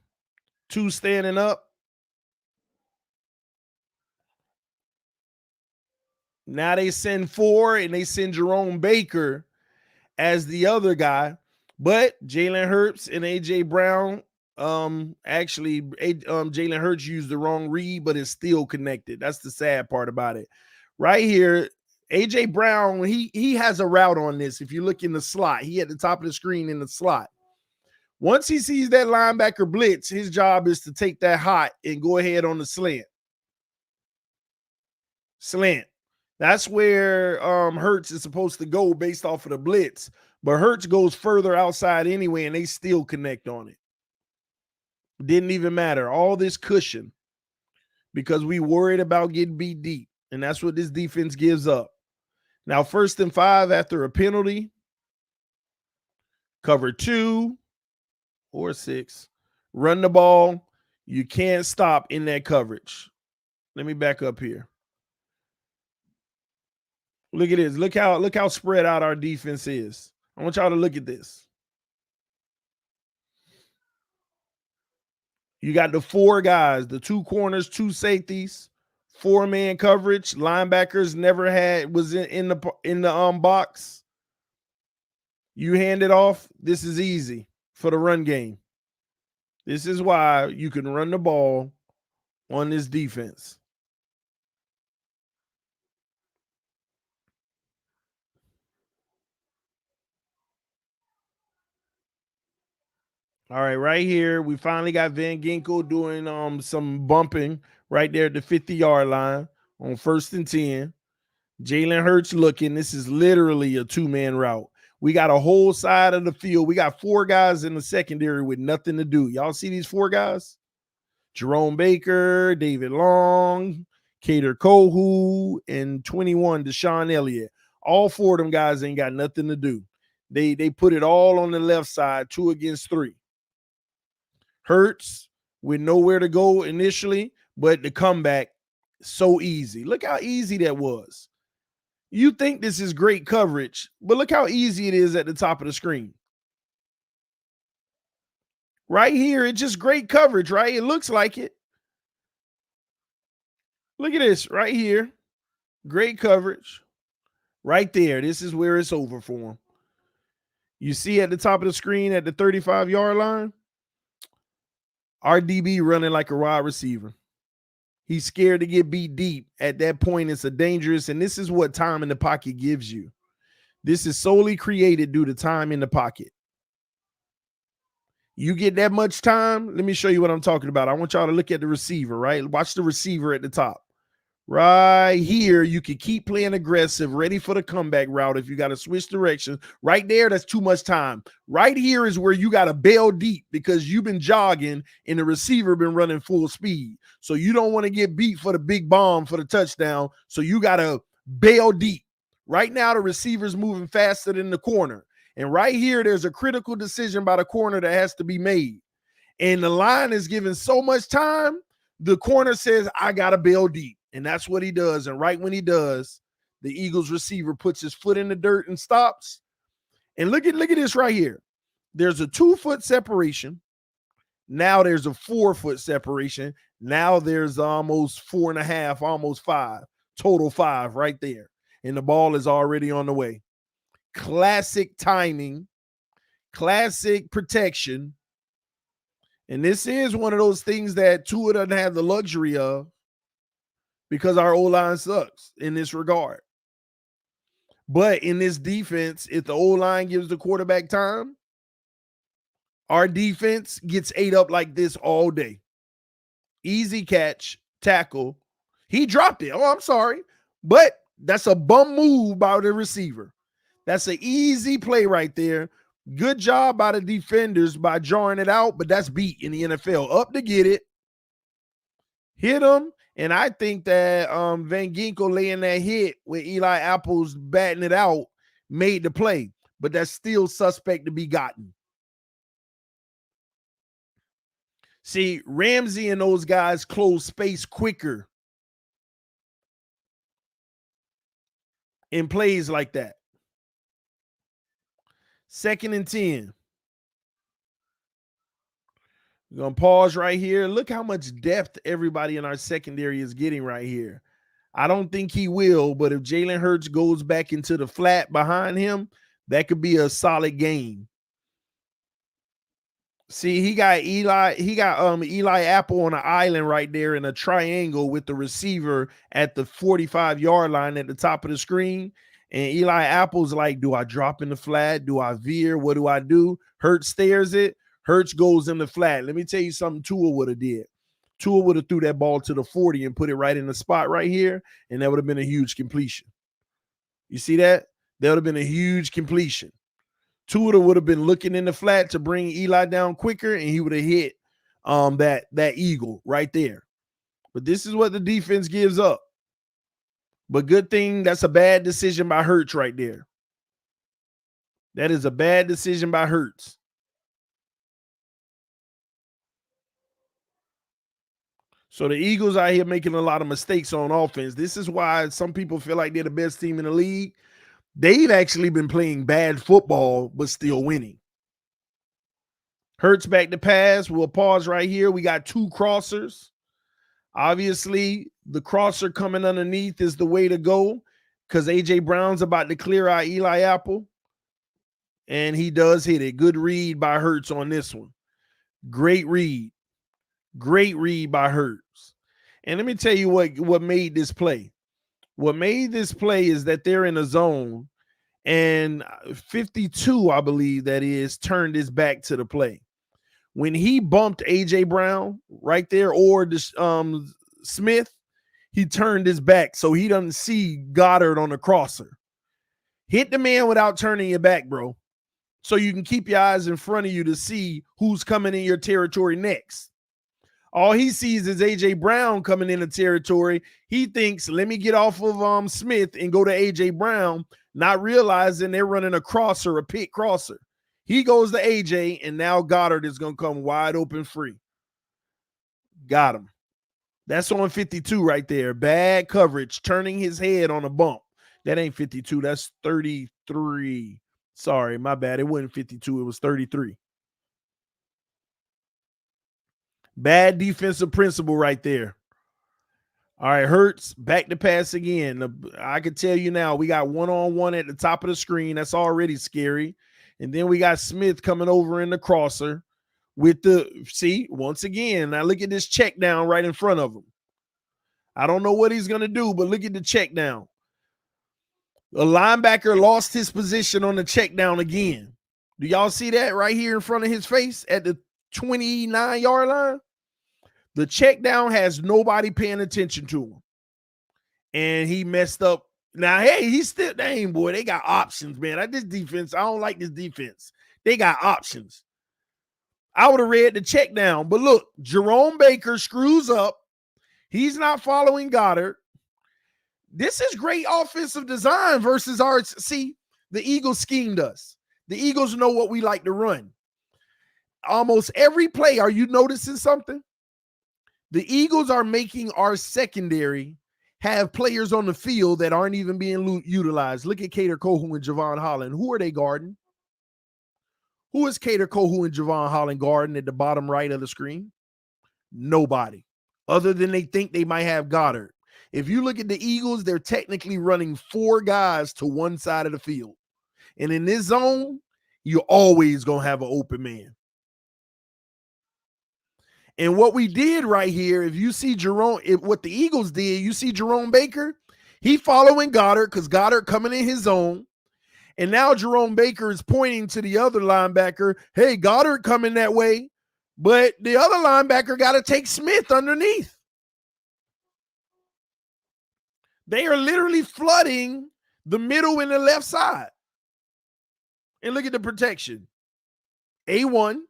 2 standing up. Now they send 4, and they send Jerome Baker as the other guy. But Jalen Hurts and A.J. Brown, Jalen Hurts used the wrong read, but it's still connected. That's the sad part about it. Right here, A.J. Brown, he has a route on this. If you look in the slot, he at the top of the screen in the slot. Once he sees that linebacker blitz, his job is to take that hot and go ahead on the slant. Slant. That's where Hurts is supposed to go based off of the blitz. But Hurts goes further outside anyway, and they still connect on it. Didn't even matter. All this cushion because we worried about getting beat deep. And that's what this defense gives up. Now, 1st and 5 after a penalty. Cover 2 or 6. Run the ball. You can't stop in that coverage. Let me back up here. Look at this. Look how spread out our defense is. I want y'all to look at this. You got the 4 guys, the 2 corners, 2 safeties, 4-man coverage. Linebackers never was in the box. You hand it off. This is easy for the run game. This is why you can run the ball on this defense. All right, right here, we finally got Van Ginkel doing some bumping right there at the 50-yard line on 1st and 10. Jalen Hurts looking. This is literally a 2-man route. We got a whole side of the field. We got 4 guys in the secondary with nothing to do. Y'all see these 4 guys? Jerome Baker, David Long, Kader Kohu, and 21, Deshaun Elliott. All 4 of them guys ain't got nothing to do. They put it all on the left side, 2 against 3. Hurts with nowhere to go initially, but the comeback so easy. Look how easy that was. You think this is great coverage, but look how easy it is at the top of the screen. Right here, it's just great coverage, right? It looks like it. Look at this right here. Great coverage. Right there. This is where it's over for him. You see at the top of the screen at the 35-yard line, our DB running like a wide receiver. He's scared to get beat deep. At that point, it's a dangerous, and this is what time in the pocket gives you. This is solely created due to time in the pocket. You get that much time, let me show you what I'm talking about. I want y'all to look at the receiver, right? Watch the receiver at the top. Right here, you can keep playing aggressive, ready for the comeback route if you got to switch directions. Right there, that's too much time. Right here is where you got to bail deep because you've been jogging and the receiver been running full speed. So you don't want to get beat for the big bomb for the touchdown. So you got to bail deep. Right now, the receiver's moving faster than the corner. And right here, there's a critical decision by the corner that has to be made. And the line is given so much time, the corner says, I got to bail deep. And that's what he does. And right when he does, the Eagles receiver puts his foot in the dirt and stops. And look at this right here. There's a 2-foot separation. Now there's a 4-foot separation. Now there's almost 4.5, almost 5. Total 5 right there. And the ball is already on the way. Classic timing. Classic protection. And this is one of those things that Tua doesn't have the luxury of, because our O-line sucks in this regard. But in this defense, if the O-line gives the quarterback time, our defense gets ate up like this all day. Easy catch, tackle. He dropped it. Oh, I'm sorry. But that's a bum move by the receiver. That's an easy play right there. Good job by the defenders by drawing it out, but that's beat in the NFL. Up to get it. Hit him. And I think that Van Ginkel laying that hit with Eli Apples batting it out made the play, but that's still suspect to be gotten. See, Ramsey and those guys close space quicker in plays like that. 2nd and 10. We're going to pause right here. Look how much depth everybody in our secondary is getting right here. I don't think he will, but if Jalen Hurts goes back into the flat behind him, that could be a solid game. See, he got Eli Apple on an island right there in a triangle with the receiver at the 45-yard line at the top of the screen. And Eli Apple's like, do I drop in the flat? Do I veer? What do I do? Hurts stares it. Hurts goes in the flat. Let me tell you something Tua would have did. Tua would have threw that ball to the 40 and put it right in the spot right here, and that would have been a huge completion. You see that? That would have been a huge completion. Tua would have been looking in the flat to bring Eli down quicker, and he would have hit that eagle right there. But this is what the defense gives up. But good thing that's a bad decision by Hurts right there. That is a bad decision by Hurts. So the Eagles out here making a lot of mistakes on offense. This is why some people feel like they're the best team in the league. They've actually been playing bad football, but still winning. Hurts back to pass. We'll pause right here. We got two crossers. Obviously, the crosser coming underneath is the way to go because A.J. Brown's about to clear out Eli Apple. And he does hit it. Good read by Hurts on this one. Great read. Great read by Hurts. And let me tell you what made this play. What made this play is that they're in a zone, and 52, I believe that is, turned his back to the play. When he bumped A.J. Brown right there or Smith, he turned his back so he doesn't see Goddard on the crosser. Hit the man without turning your back, bro, so you can keep your eyes in front of you to see who's coming in your territory next. All he sees is A.J. Brown coming into territory. He thinks, let me get off of Smith and go to A.J. Brown, not realizing they're running a crosser, a pick crosser. He goes to A.J., and now Goddard is going to come wide open free. Got him. That's on 52 right there. Bad coverage, turning his head on a bump. That ain't 52. That's 33. Sorry, my bad. It wasn't 52. It was 33. Bad defensive principle right there. All right, Hurts, back to pass again. I can tell you now, we got one-on-one at the top of the screen. That's already scary. And then we got Smith coming over in the crosser with once again, now look at this check down right in front of him. I don't know what he's going to do, but look at the check down. The linebacker lost his position on the check down again. Do y'all see that right here in front of his face at the 29-yard line? The check down has nobody paying attention to him. And he messed up. Now, hey, he's still, dang, boy, they got options, man. This defense, I don't like this defense. They got options. I would have read the check down. But look, Jerome Baker screws up. He's not following Goddard. This is great offensive design versus ours. See, the Eagles schemed us. The Eagles know what we like to run. Almost every play, are you noticing something? The Eagles are making our secondary have players on the field that aren't even being utilized. Look at Kader Kohou and Javon Holland. Who are they guarding? Who is Kader Kohou and Javon Holland guarding at the bottom right of the screen? Nobody, other than they think they might have Goddard. If you look at the Eagles, they're technically running 4 guys to one side of the field. And in this zone, you're always going to have an open man. And what we did right here, if you see what the Eagles did, you see Jerome Baker, he following Goddard because Goddard coming in his zone. And now Jerome Baker is pointing to the other linebacker, hey, Goddard coming that way. But the other linebacker got to take Smith underneath. They are literally flooding the middle and the left side. And look at the protection. A1.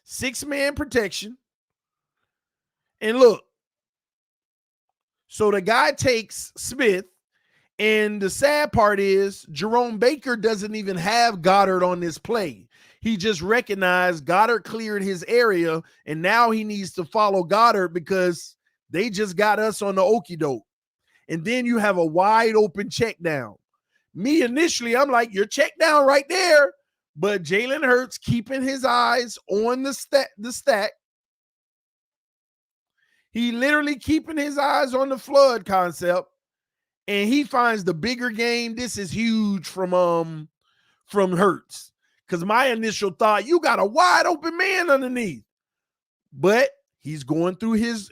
6-man protection. And look, so the guy takes Smith, and the sad part is Jerome Baker doesn't even have Goddard on this play. He just recognized Goddard cleared his area, and now he needs to follow Goddard because they just got us on the okie doke. And then you have a wide open check down. Me initially, I'm like, your check down right there. But Jalen Hurts keeping his eyes on the stack. He literally keeping his eyes on the flood concept, and he finds the bigger game. This is huge from Hurts. Because my initial thought, you got a wide open man underneath. But he's going through his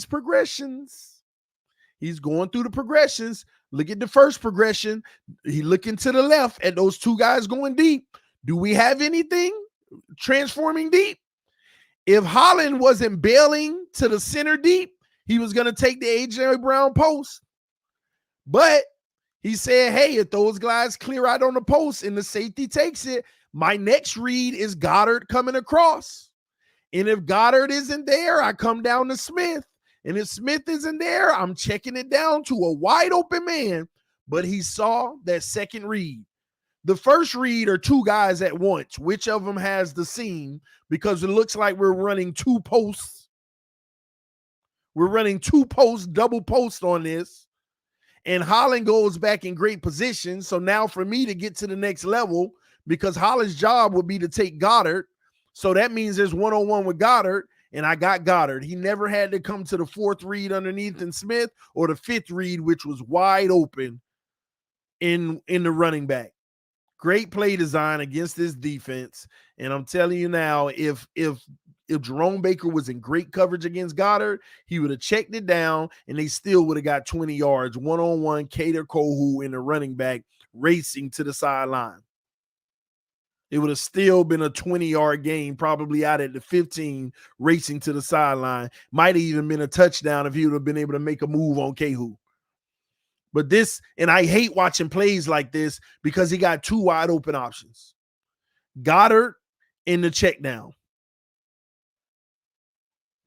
progressions. He's going through the progressions. Look at the first progression. He looking to the left at those two guys going deep. Do we have anything transforming deep? If Holland wasn't bailing to the center deep, he was going to take the A.J. Brown post. But he said, hey, if those guys clear out on the post and the safety takes it, my next read is Goddard coming across. And if Goddard isn't there, I come down to Smith. And if Smith isn't there, I'm checking it down to a wide open man. But he saw that second read. The first read are two guys at once. Which of them has the seam? Because it looks like we're running two posts. We're running two posts, double post on this. And Holland goes back in great position. So now for me to get to the next level, because Holland's job would be to take Goddard. So that means there's one-on-one with Goddard, and I got Goddard. He never had to come to the fourth read underneath in Smith or the fifth read, which was wide open in the running back. Great play design against this defense. And I'm telling you now, if Jerome Baker was in great coverage against Goddard, he would have checked it down, and they still would have got 20 yards, one-on-one, Kader Kohu in the running back racing to the sideline. It would have still been a 20-yard game, probably out at the 15, racing to the sideline. Might have even been a touchdown if he would have been able to make a move on Kohu. But this, and I hate watching plays like this because he got two wide open options. Goddard in the check down.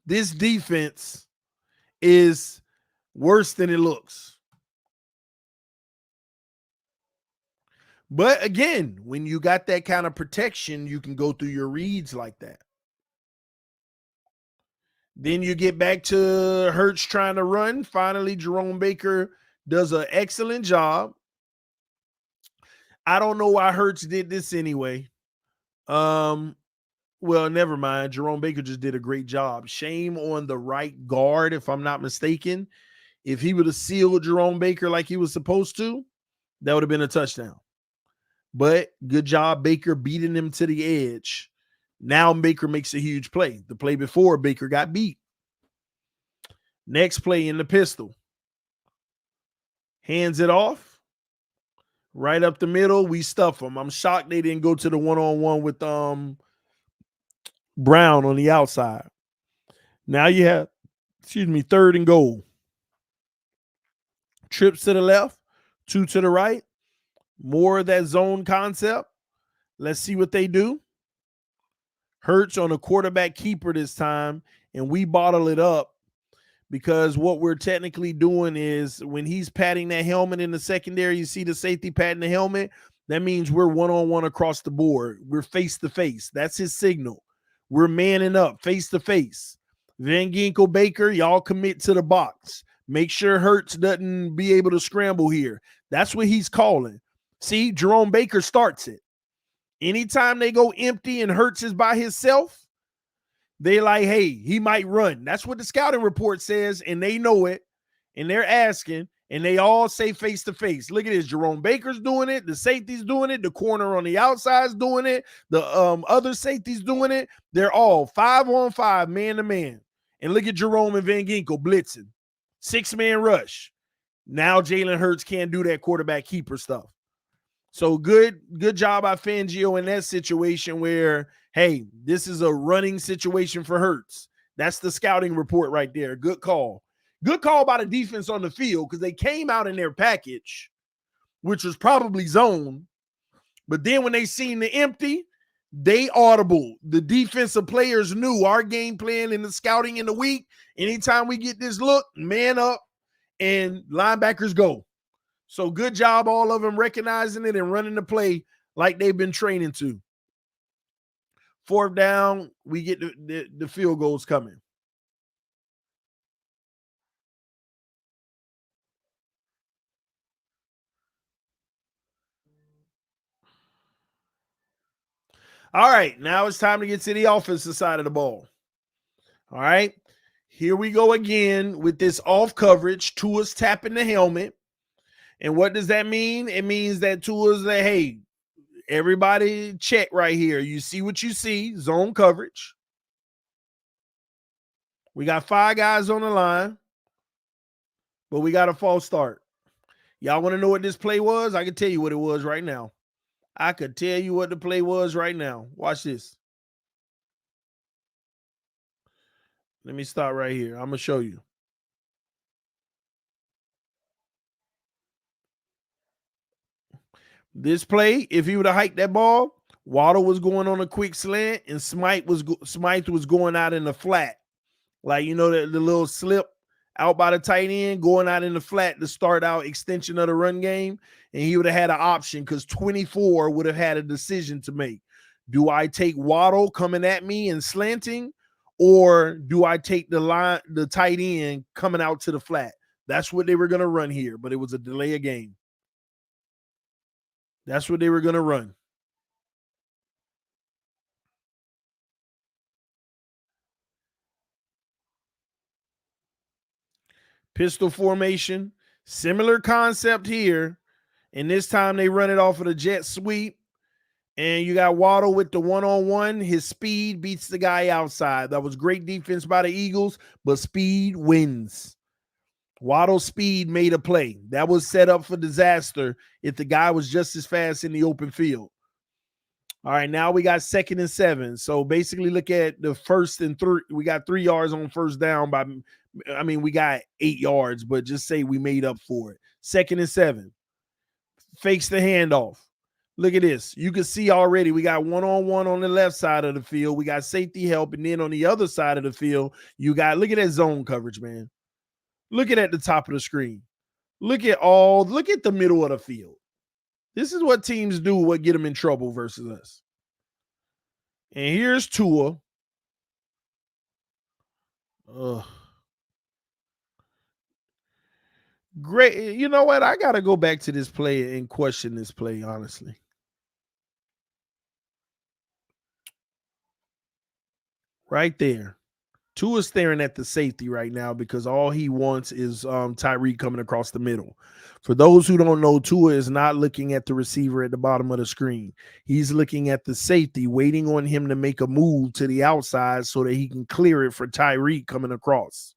This defense is worse than it looks. But again, when you got that kind of protection, you can go through your reads like that. Then you get back to Hurts trying to run. Finally, Jerome Baker does an excellent job. I don't know why Hurts did this anyway. Well, never mind. Jerome Baker just did a great job. Shame on the right guard, if I'm not mistaken. If he would have sealed Jerome Baker like he was supposed to, that would have been a touchdown. But good job, Baker, beating him to the edge. Now Baker makes a huge play. The play before, Baker got beat. Next play in the pistol. Hands it off. Right up the middle, we stuff them. I'm shocked they didn't go to the one-on-one with Brown on the outside. Now you have, third and goal. Trips to the left, two to the right. More of that zone concept. Let's see what they do. Hurts on a quarterback keeper this time, and we bottle it up because what we're technically doing is when he's patting that helmet in the secondary, you see the safety patting the helmet, that means we're one-on-one across the board. We're face-to-face. That's his signal. We're manning up face-to-face. Van Ginkel, Baker, y'all commit to the box. Make sure Hurts doesn't be able to scramble here. That's what he's calling. See, Jerome Baker starts it. Anytime they go empty and Hurts is by himself, they like, hey, he might run. That's what the scouting report says, and they know it, and they're asking, and they all say face-to-face. Look at this. Jerome Baker's doing it. The safety's doing it. The corner on the outside's doing it. The other safety's doing it. They're all 5-on-5, man-to-man. And look at Jerome and Van Ginkel blitzing. 6-man rush. Now Jalen Hurts can't do that quarterback keeper stuff. So good job by Fangio in that situation where, hey, this is a running situation for Hurts. That's the scouting report right there. Good call. Good call by the defense on the field because they came out in their package, which was probably zone. But then when they seen the empty, they audible. The defensive players knew our game plan in the scouting in the week. Anytime we get this look, man up, and linebackers go. So good job, all of them recognizing it and running the play like they've been training to. Fourth down, we get the field goals coming. All right, now it's time to get to the offensive side of the ball. All right, here we go again with this off coverage. Tua's tapping the helmet. And what does that mean? It means that Tua's like, hey, everybody check right here. You see what you see, zone coverage. We got 5 guys on the line, but we got a false start. Y'all want to know what this play was? I can tell you what it was right now. I could tell you what the play was right now. Watch this. Let me start right here. I'm going to show you. This play, if he would have hiked that ball, Waddle was going on a quick slant and Smythe was going out in the flat. Like, you know, the little slip out by the tight end, going out in the flat to start out extension of the run game. And he would have had an option because 24 would have had a decision to make. Do I take Waddle coming at me and slanting, or do I take the tight end coming out to the flat? That's what they were going to run here, but it was a delay of game. That's what they were going to run. Pistol formation, similar concept here. And this time they run it off of the jet sweep. And you got Waddle with the one-on-one. His speed beats the guy outside. That was great defense by the Eagles, but speed wins. Waddle's speed made a play. That was set up for disaster if the guy was just as fast in the open field. All right, now we got 2nd and 7. So basically look at the 1st and 3. We got 3 yards on first down we got 8 yards, but just say we made up for it. 2nd and 7. Fakes the handoff. Look at this. You can see already we got one-on-one on the left side of the field. We got safety help. And then on the other side of the field, you got, look at that zone coverage, man. Look at the top of the screen. Look at the middle of the field. This is what teams do, what get them in trouble versus us. And here's Tua. Great. You know what? I got to go back to this play and question this play, honestly. Right there. Tua's staring at the safety right now because all he wants is Tyreek coming across the middle. For those who don't know, Tua is not looking at the receiver at the bottom of the screen. He's looking at the safety, waiting on him to make a move to the outside so that he can clear it for Tyreek coming across.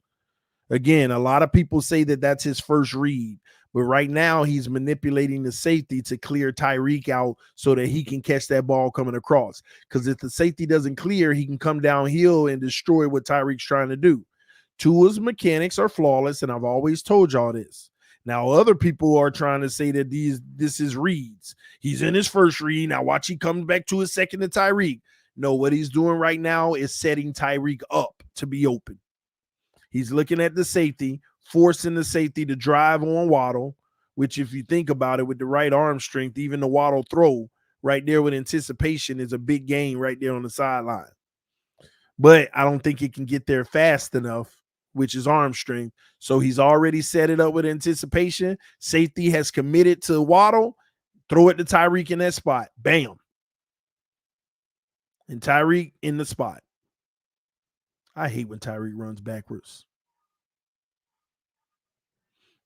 Again, a lot of people say that that's his first read, but right now he's manipulating the safety to clear Tyreek out so that he can catch that ball coming across. Because if the safety doesn't clear, he can come downhill and destroy what Tyreek's trying to do. Tua's mechanics are flawless, and I've always told y'all this. Now, other people are trying to say that this is reads. He's in his first read. Now watch he comes back to his second to Tyreek. No, what he's doing right now is setting Tyreek up to be open. He's looking at the safety, forcing the safety to drive on Waddle, which if you think about it, with the right arm strength, even the Waddle throw right there with anticipation is a big gain right there on the sideline. But I don't think it can get there fast enough, which is arm strength. So he's already set it up with anticipation. Safety has committed to Waddle. Throw it to Tyreek in that spot. Bam. And Tyreek in the spot. I hate when Tyreek runs backwards.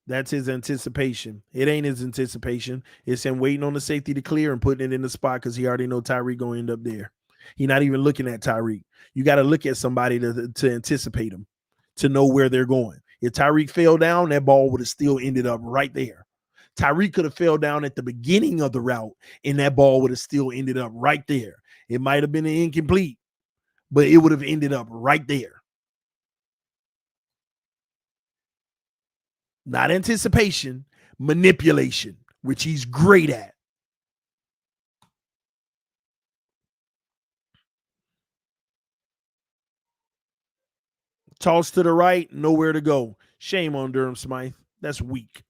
That's his anticipation. It ain't his anticipation. It's him waiting on the safety to clear and putting it in the spot because he already know Tyreek going to end up there. He's not even looking at Tyreek. You got to look at somebody to anticipate him, to know where they're going. If Tyreek fell down, that ball would have still ended up right there. Tyreek could have fell down at the beginning of the route, and that ball would have still ended up right there. It might have been an incomplete, but it would have ended up right there. Not anticipation, manipulation, which he's great at. Toss to the right, nowhere to go. Shame on Durham Smythe. That's weak.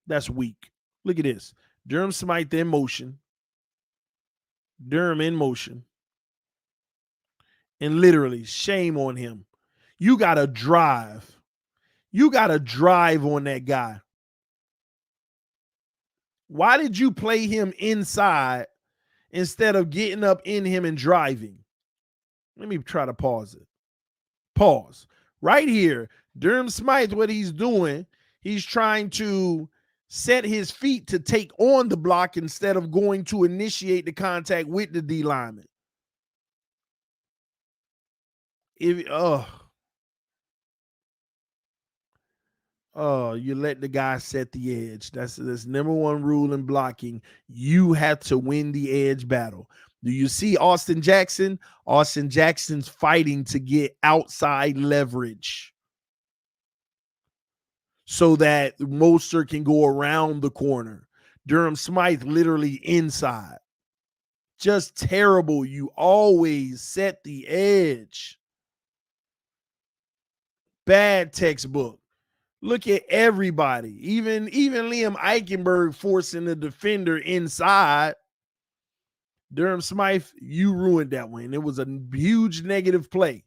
That's weak. Look at this. Durham Smythe in motion. Durham in motion. And literally, shame on him. You got to drive. You got to drive on that guy. Why did you play him inside instead of getting up in him and driving. Let me try to pause it. Pause. Right here, Durham Smythe, what he's doing, he's trying to set his feet to take on the block instead of going to initiate the contact with the D lineman. You let the guy set the edge. That's number one rule in blocking. You have to win the edge battle. Do you see Austin Jackson? Austin Jackson's fighting to get outside leverage so that Mostert can go around the corner. Durham Smythe literally inside. Just terrible. You always set the edge. Bad textbook. Look at everybody. Even Liam Eichenberg forcing the defender inside. Durham Smythe, you ruined that one. It was a huge negative play.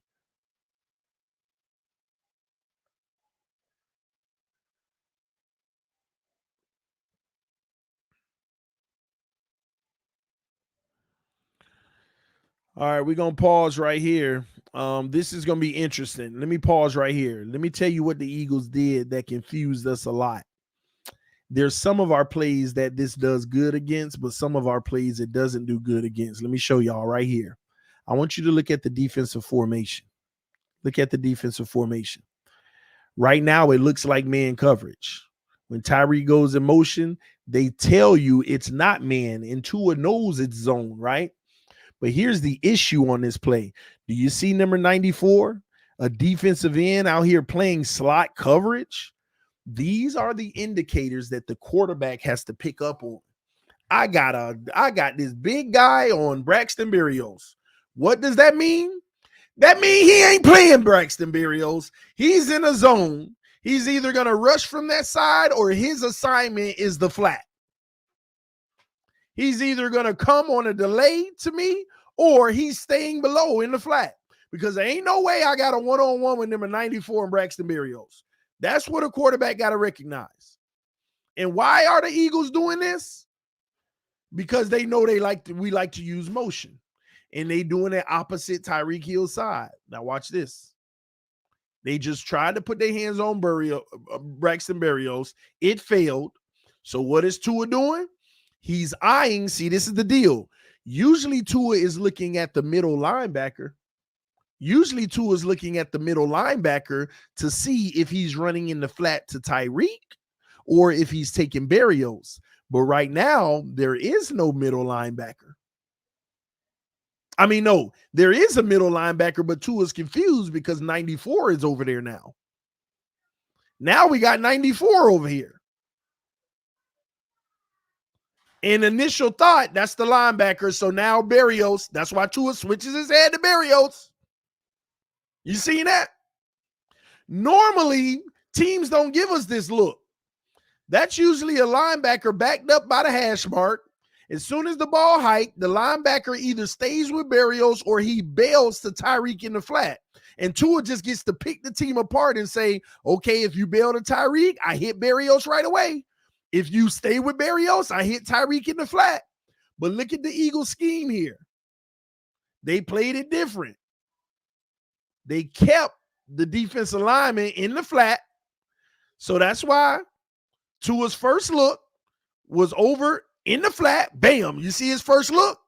All right, we're going to pause right here. This is going to be interesting. Let me pause right here. Let me tell you what the Eagles did that confused us a lot. There's some of our plays that this does good against, but some of our plays it doesn't do good against. Let me show y'all right here. I want you to look at the defensive formation. Look at the defensive formation. Right now, it looks like man coverage. When Tyree goes in motion, they tell you it's not man, and Tua knows it's zone, right? But here's the issue on this play. Do you see number 94, a defensive end out here playing slot coverage? These are the indicators that the quarterback has to pick up on. I got this big guy on Braxton Berrios. What does that mean? That means he ain't playing Braxton Berrios. He's in a zone. He's either going to rush from that side or his assignment is the flat. He's either going to come on a delay to me or he's staying below in the flat because there ain't no way I got a one-on-one with number 94 and Braxton Berrios. That's what a quarterback got to recognize. And why are the Eagles doing this? Because they know we like to use motion. And they doing it opposite Tyreek Hill's side. Now watch this. They just tried to put their hands on Braxton Berrios. It failed. So what is Tua doing? He's eyeing. See, this is the deal. Usually Tua is looking at the middle linebacker. Usually Tua is looking at the middle linebacker to see if he's running in the flat to Tyreek or if he's taking Berrios. But right now, there is no middle linebacker. I mean, no, there is a middle linebacker, but Tua's confused because 94 is over there now. Now we got 94 over here. In initial thought, that's the linebacker. So now Berrios, that's why Tua switches his head to Berrios. You seen that? Normally, teams don't give us this look. That's usually a linebacker backed up by the hash mark. As soon as the ball hiked, the linebacker either stays with Berrios or he bails to Tyreek in the flat. And Tua just gets to pick the team apart and say, okay, if you bail to Tyreek, I hit Berrios right away. If you stay with Berrios, I hit Tyreek in the flat. But look at the Eagles scheme here. They played it different. They kept the defensive lineman in the flat. So that's why Tua's first look was over in the flat. Bam. You see his first look?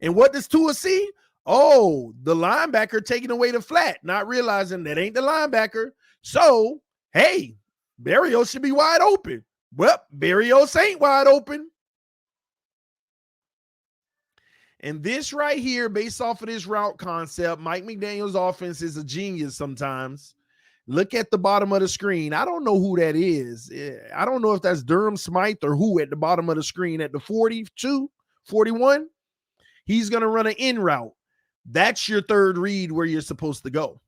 And what does Tua see? Oh, the linebacker taking away the flat, not realizing that ain't the linebacker. So, hey, Berrios should be wide open. Well, Berrios ain't wide open. And this right here, based off of this route concept, Mike McDaniel's offense is a genius sometimes. Look at the bottom of the screen. I don't know who that is. I don't know if that's Durham Smythe or who at the bottom of the screen at the 42, 41. He's going to run an in route. That's your third read where you're supposed to go.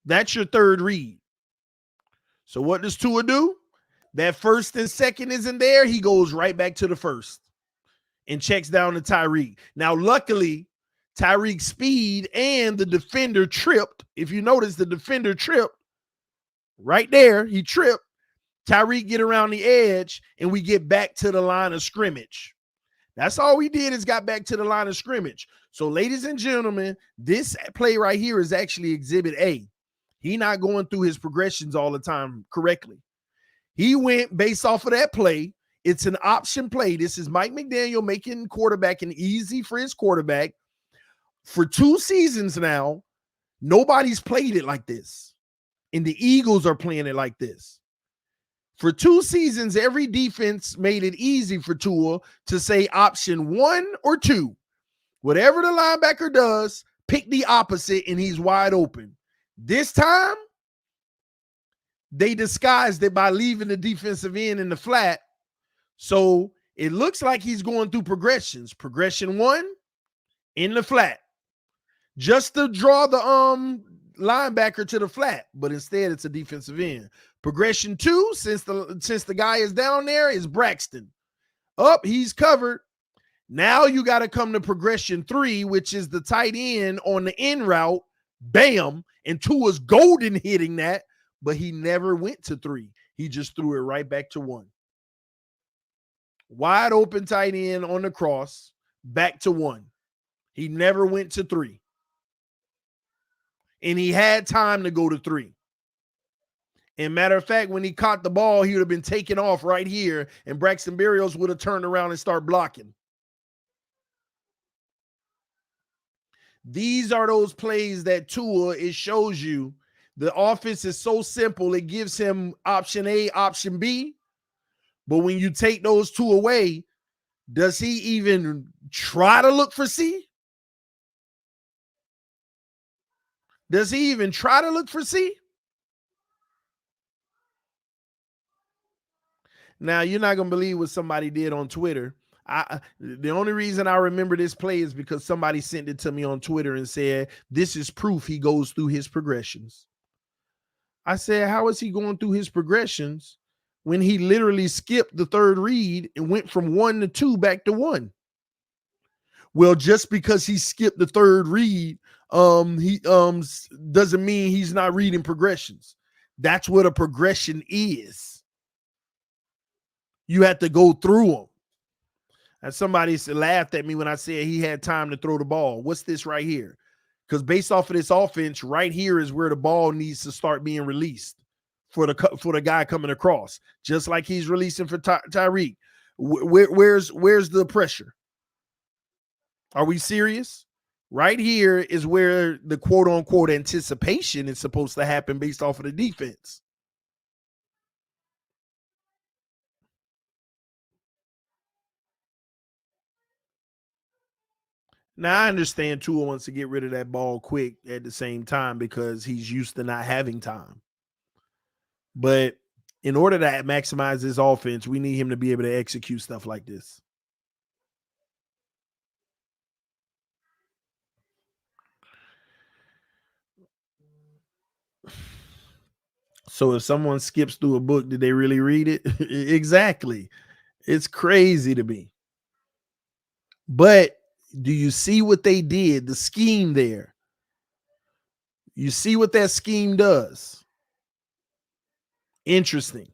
That's your third read. So what does Tua do? That first and second isn't there. He goes right back to the first and checks down to Tyreek. Now, luckily, Tyreek's speed and the defender tripped. If you notice, the defender tripped right there. He tripped. Tyreek get around the edge, and we get back to the line of scrimmage. That's all we did is got back to the line of scrimmage. So, ladies and gentlemen, this play right here is actually exhibit A. He not going through his progressions all the time correctly. He went based off of that play. It's an option play. This is Mike McDaniel making quarterbacking easy for his quarterback. For 2 seasons now, nobody's played it like this. And the Eagles are playing it like this. For 2 seasons, every defense made it easy for Tua to say option 1 or 2. Whatever the linebacker does, pick the opposite and he's wide open. This time, they disguised it by leaving the defensive end in the flat. So it looks like he's going through progressions. Progression 1 in the flat. Just to draw the linebacker to the flat, but instead it's a defensive end. Progression 2, since the guy is down there, is Braxton. Up, he's covered. Now you got to come to progression 3, which is the tight end on the end route. Bam, and Tua's golden hitting that, but he never went to 3. He just threw it right back to 1. Wide open tight end on the cross, back to 1. He never went to 3. And he had time to go to 3. And matter of fact, when he caught the ball, he would have been taken off right here, and Braxton Berrios would have turned around and started blocking. These are those plays that Tua, it shows you the offense is so simple, it gives him option A, option B. But when you take those 2 away, does he even try to look for C? Does he even try to look for C? Now, you're not going to believe what somebody did on Twitter. The only reason I remember this play is because somebody sent it to me on Twitter and said, this is proof he goes through his progressions. I said, how is he going through his progressions when he literally skipped the 3rd read and went from 1 to 2 back to 1? Well, just because he skipped the 3rd read, he doesn't mean he's not reading progressions. That's what a progression is. You have to go through them. And somebody laughed at me when I said he had time to throw the ball. What's this right here? Because based off of this offense, right here is where the ball needs to start being released for the guy coming across, just like he's releasing for Tyreek. Where's the pressure? Are we serious? Right here is where the quote-unquote anticipation is supposed to happen based off of the defense. Now, I understand Tua wants to get rid of that ball quick at the same time because he's used to not having time. But in order to maximize his offense, we need him to be able to execute stuff like this. So if someone skips through a book, did they really read it? Exactly. It's crazy to me. But do you see what they did? The scheme there. You see what that scheme does? Interesting.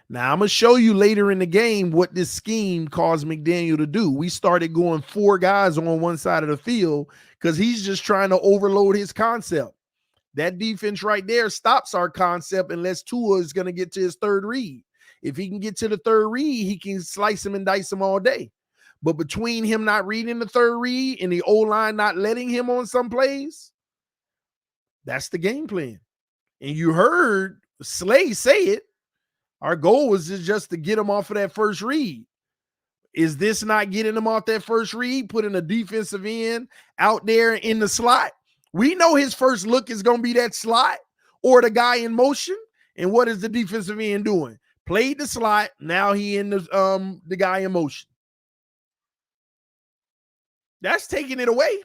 Now, I'm going to show you later in the game what this scheme caused McDaniel to do. We started going 4 guys on one side of the field because he's just trying to overload his concept. That defense right there stops our concept unless Tua is going to get to his 3rd read. If he can get to the 3rd read, he can slice him and dice him all day. But between him not reading the 3rd read and the O-line not letting him on some plays, that's the game plan. And you heard Slay say it. Our goal was just to get him off of that 1st read. Is this not getting him off that 1st read, putting a defensive end out there in the slot? We know his first look is going to be that slot or the guy in motion. And what is the defensive end doing? Played the slot. Now he in the guy in motion. That's taking it away.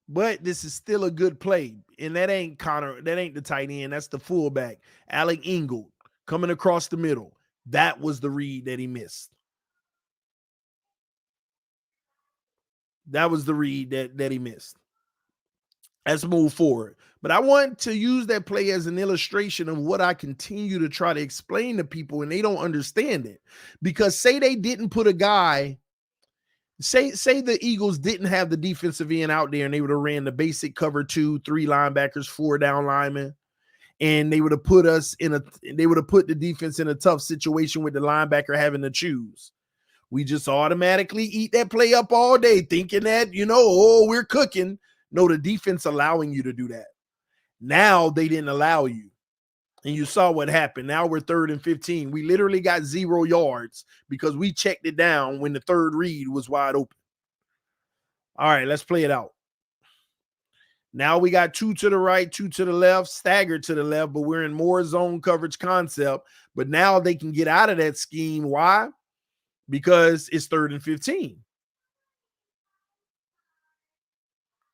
But this is still a good play. And that ain't Connor. That ain't the tight end. That's the fullback. Alec Ingold coming across the middle. That was the read that he missed. That was the read that he missed. Let's move forward. But I want to use that play as an illustration of what I continue to try to explain to people, and they don't understand it. Because say they didn't put a guy, say the Eagles didn't have the defensive end out there and they would have ran the basic cover 2, 3 linebackers, 4 down linemen, and they would have put the defense in a tough situation with the linebacker having to choose. We just automatically eat that play up all day, thinking that, oh, we're cooking. No, the defense allowing you to do that. Now they didn't allow you. And you saw what happened. Now we're 3rd and 15. We literally got 0 yards because we checked it down when the third read was wide open. All right, let's play it out. Now we got 2 to the right, 2 to the left, staggered to the left, but we're in more zone coverage concept. But now they can get out of that scheme. Why? Because it's 3rd and 15.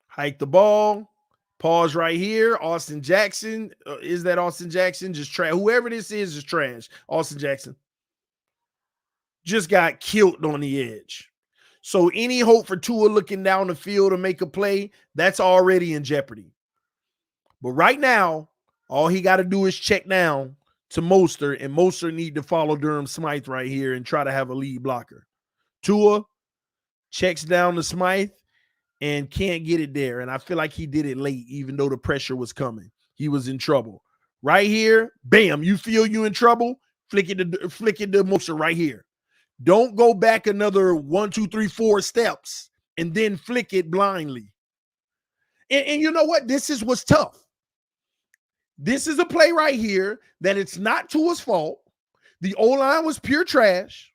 Hike the ball. Pause right here. Austin Jackson. Is that Austin Jackson? Just trash. Whoever this is trash. Austin Jackson just got killed on the edge. So any hope for Tua looking down the field to make a play, that's already in jeopardy. But right now, all he got to do is check down to Mostert, and Mostert need to follow Durham Smythe right here and try to have a lead blocker. Tua checks down to Smythe and can't get it there. And I feel like he did it late, even though the pressure was coming. He was in trouble. Right here, bam, you feel you in trouble, flick it to Mostert right here. Don't go back another 1, 2, 3, 4 steps and then flick it blindly. And you know what? This is what's tough. This is a play right here that it's not Tua's fault. The O-line was pure trash.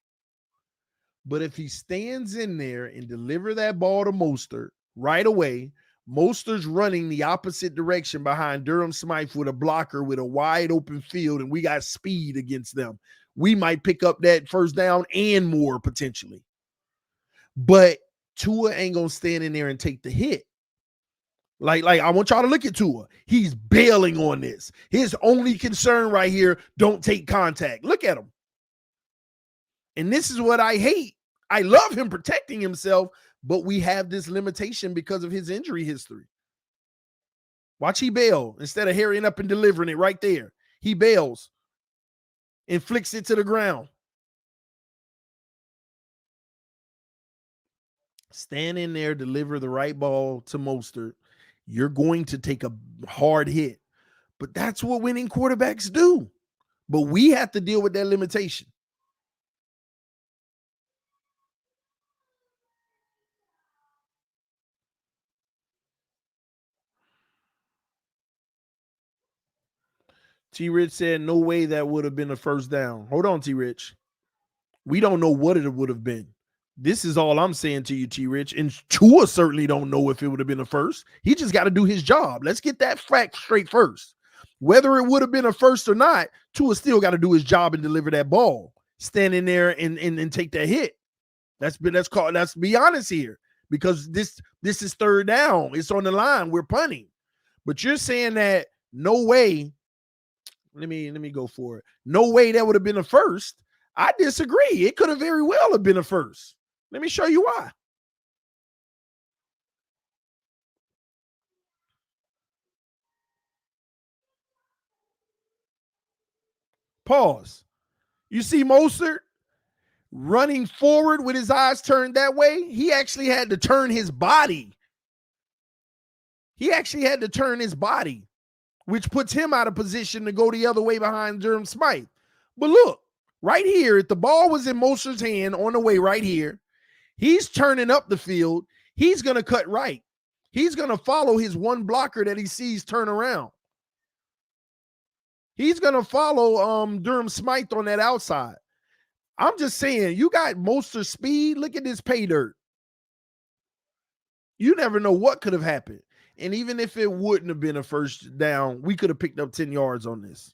But if he stands in there and deliver that ball to Mostert right away, Mostert's running the opposite direction behind Durham Smythe with a blocker with a wide open field, and we got speed against them. We might pick up that first down and more potentially. But Tua ain't going to stand in there and take the hit. Like I want y'all to look at Tua. He's bailing on this. His only concern right here, don't take contact. Look at him. And this is what I hate. I love him protecting himself, but we have this limitation because of his injury history. Watch he bail. Instead of hurrying up and delivering it right there, he bails and flicks it to the ground. Stand in there, deliver the right ball to Mostert. You're going to take a hard hit. But that's what winning quarterbacks do. But we have to deal with that limitation. T-Rich said, no way that would have been a first down. Hold on, T-Rich. We don't know what it would have been. This is all I'm saying to you, T-Rich. And Tua certainly don't know if it would have been a first. He just got to do his job. Let's get that fact straight first. Whether it would have been a first or not, Tua still got to do his job and deliver that ball. Stand in there and take that hit. Let's be honest here. Because this is third down. It's on the line. We're punting. But you're saying that no way. Let me go for it. No way that would have been a first. I disagree. It could have very well have been a first. Let me show you why. Pause. You see Mostert running forward with his eyes turned that way? He actually had to turn his body. Which puts him out of position to go the other way behind Durham Smythe. But look, right here, if the ball was in Mostert's hand on the way right here, he's turning up the field. He's going to cut right. He's going to follow his one blocker that he sees turn around. He's going to follow Durham Smythe on that outside. I'm just saying, you got Mostert's speed. Look at this pay dirt. You never know what could have happened. And even if it wouldn't have been a first down, we could have picked up 10 yards on this.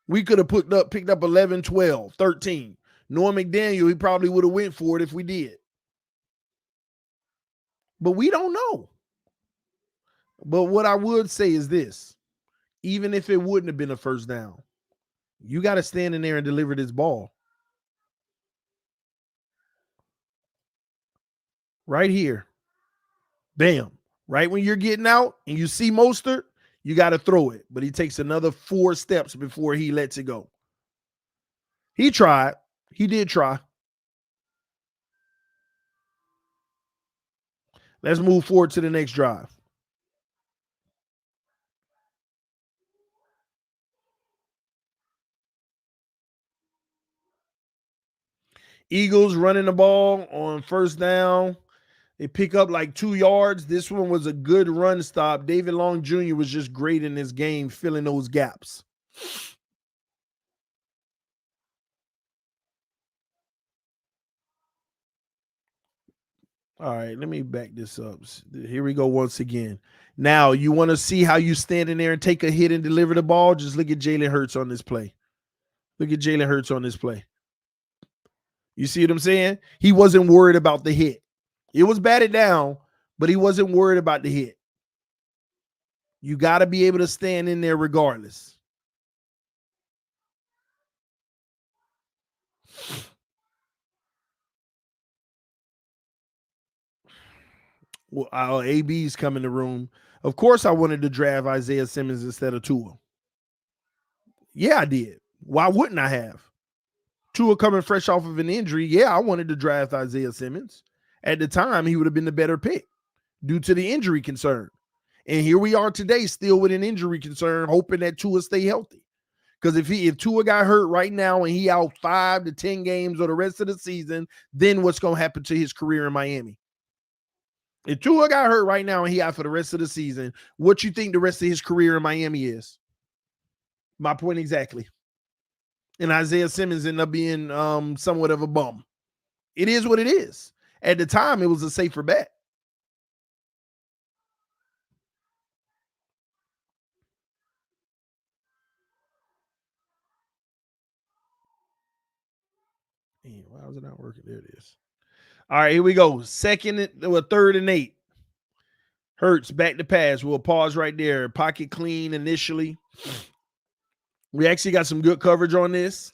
We could have picked up 11, 12, 13. Norm McDaniel, he probably would have went for it if we did. But we don't know. But what I would say is this. Even if it wouldn't have been a first down, you got to stand in there and deliver this ball. Right here. Bam. Right when you're getting out and you see Mostert, you got to throw it. But he takes another 4 steps before he lets it go. He tried. He did try. Let's move forward to the next drive. Eagles running the ball on first down. They pick up like 2 yards. This one was a good run stop. David Long Jr. was just great in this game, filling those gaps. All right, let me back this up. Here we go once again. Now, you want to see how you stand in there and take a hit and deliver the ball? Just look at Jalen Hurts on this play. Look at Jalen Hurts on this play. You see what I'm saying? He wasn't worried about the hit. It was batted down, but he wasn't worried about the hit. You got to be able to stand in there regardless. Well, AB's come in the room. Of course, I wanted to draft Isaiah Simmons instead of Tua. Yeah, I did. Why wouldn't I have? Tua coming fresh off of an injury. Yeah, I wanted to draft Isaiah Simmons. At the time, he would have been the better pick due to the injury concern. And here we are today, still with an injury concern, hoping that Tua stay healthy. Because if Tua got hurt right now and he out 5 to 10 games or the rest of the season, then what's going to happen to his career in Miami? If Tua got hurt right now and he out for the rest of the season, what you think the rest of his career in Miami is? My point exactly. And Isaiah Simmons ended up being somewhat of a bum. It is what it is. At the time, it was a safer bet. Man, why is it not working? There it is. All right, here we go. Third and 8. Hurts back to pass. We'll pause right there. Pocket clean initially. We actually got some good coverage on this.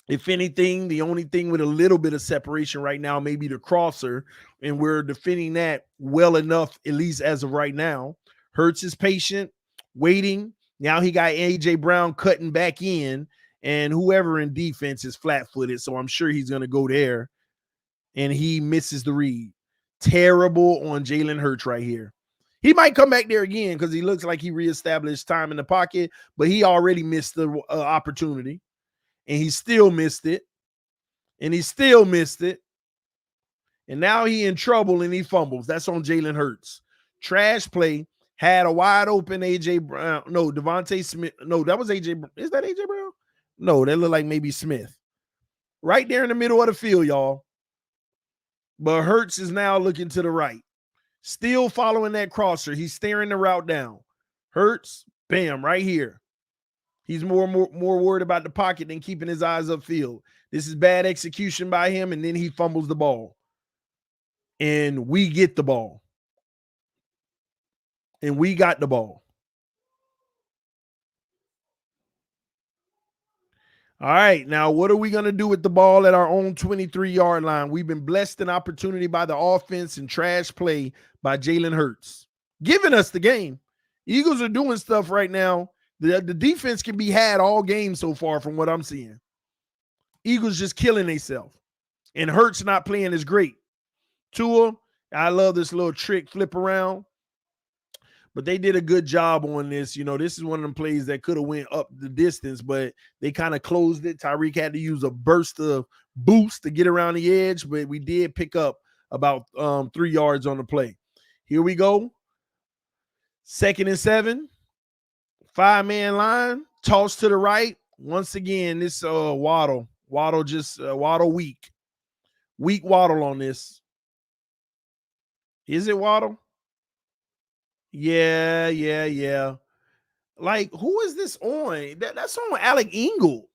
If anything, the only thing with a little bit of separation right now may be the crosser, and we're defending that well enough, at least as of right now. Hurts is patient, waiting. Now he got A.J. Brown cutting back in, and whoever in defense is flat-footed, so I'm sure he's going to go there, and he misses the read. Terrible on Jalen Hurts right here. He might come back there again because he looks like he reestablished time in the pocket, but he already missed the opportunity. And he still missed it. And he still missed it. And now he in trouble and he fumbles. That's on Jalen Hurts. Trash play. Had a wide open A.J. Brown. No, Devontae Smith. No, that was A.J. Is that A.J. Brown? No, that looked like maybe Smith. Right there in the middle of the field, y'all. But Hurts is now looking to the right. Still following that crosser. He's staring the route down. Hurts, bam, right here. He's more worried about the pocket than keeping his eyes upfield. This is bad execution by him, and then he fumbles the ball. And we get the ball. And we got the ball. All right, now what are we going to do with the ball at our own 23-yard line? We've been blessed an opportunity by the offense and trash play by Jalen Hurts, giving us the game. Eagles are doing stuff right now. The defense can be had all game so far from what I'm seeing. Eagles just killing themselves. And Hurts not playing is great. Tua, I love this little trick flip around. But they did a good job on this. You know, this is one of them plays that could have went up the distance, but they kind of closed it. Tyreek had to use a burst of boost to get around the edge, but we did pick up about 3 yards on the play. Here we go. 2nd and 7. 5-man line. Toss to the right. Once again, this Waddle. Waddle just Waddle weak. Weak Waddle on this. Is it Waddle? Yeah. Like, who is this on? That's on Alec Ingle.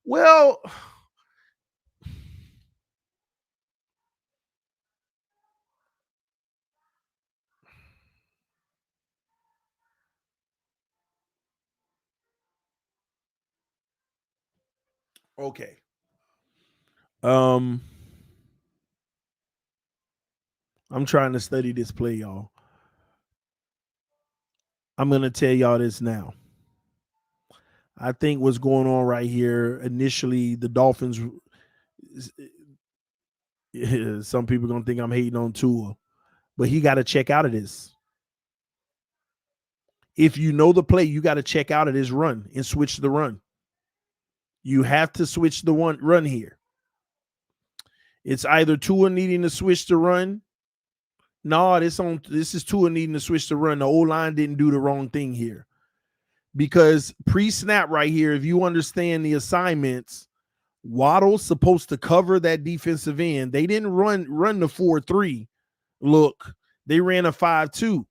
Well, okay. I'm trying to study this play, y'all. I'm going to tell y'all this now. I think what's going on right here, initially, the Dolphins, some people going to think I'm hating on Tua, but he got to check out of this. If you know the play, you got to check out of this run and switch the run. You have to switch the run here. It's either Tua needing to switch the run. No, this is Tua needing to switch the run. The O-line didn't do the wrong thing here. Because pre-snap right here, if you understand the assignments, Waddle's supposed to cover that defensive end. They didn't run the 4-3 look. They ran a 5-2.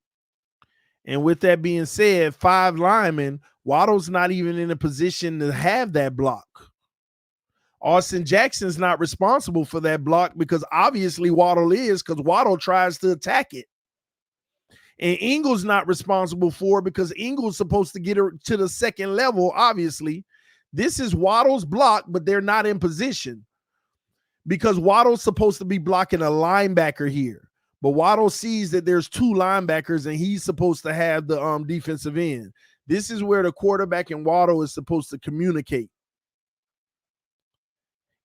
And with that being said, 5 linemen, Waddle's not even in a position to have that block. Austin Jackson's not responsible for that block because obviously Waddle is, because Waddle tries to attack it. And Ingles not responsible for it because Ingles supposed to get her to the second level, obviously. This is Waddle's block, but they're not in position because Waddle's supposed to be blocking a linebacker here. But Waddle sees that there's 2 linebackers and he's supposed to have the defensive end. This is where the quarterback and Waddle is supposed to communicate.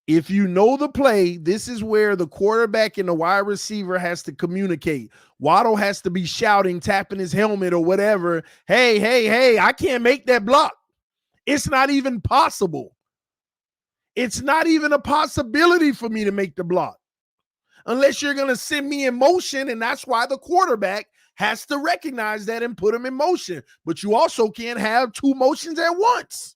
If you know the play, this is where the quarterback and the wide receiver has to communicate. Waddle has to be shouting, tapping his helmet or whatever. Hey, hey, hey, I can't make that block. It's not even possible. It's not even a possibility for me to make the block unless you're going to send me in motion, and that's why the quarterback has to recognize that and put him in motion. But you also can't have 2 motions at once.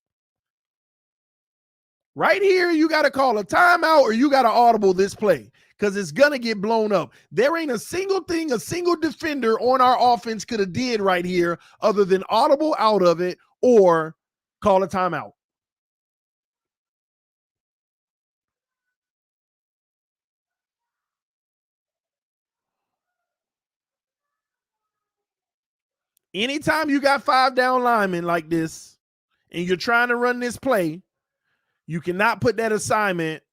Right here, you got to call a timeout or you got to audible this play because it's going to get blown up. There ain't a single thing a single defender on our offense could have did right here other than audible out of it or call a timeout. Anytime you got 5 down linemen like this and you're trying to run this play, you cannot put that assignment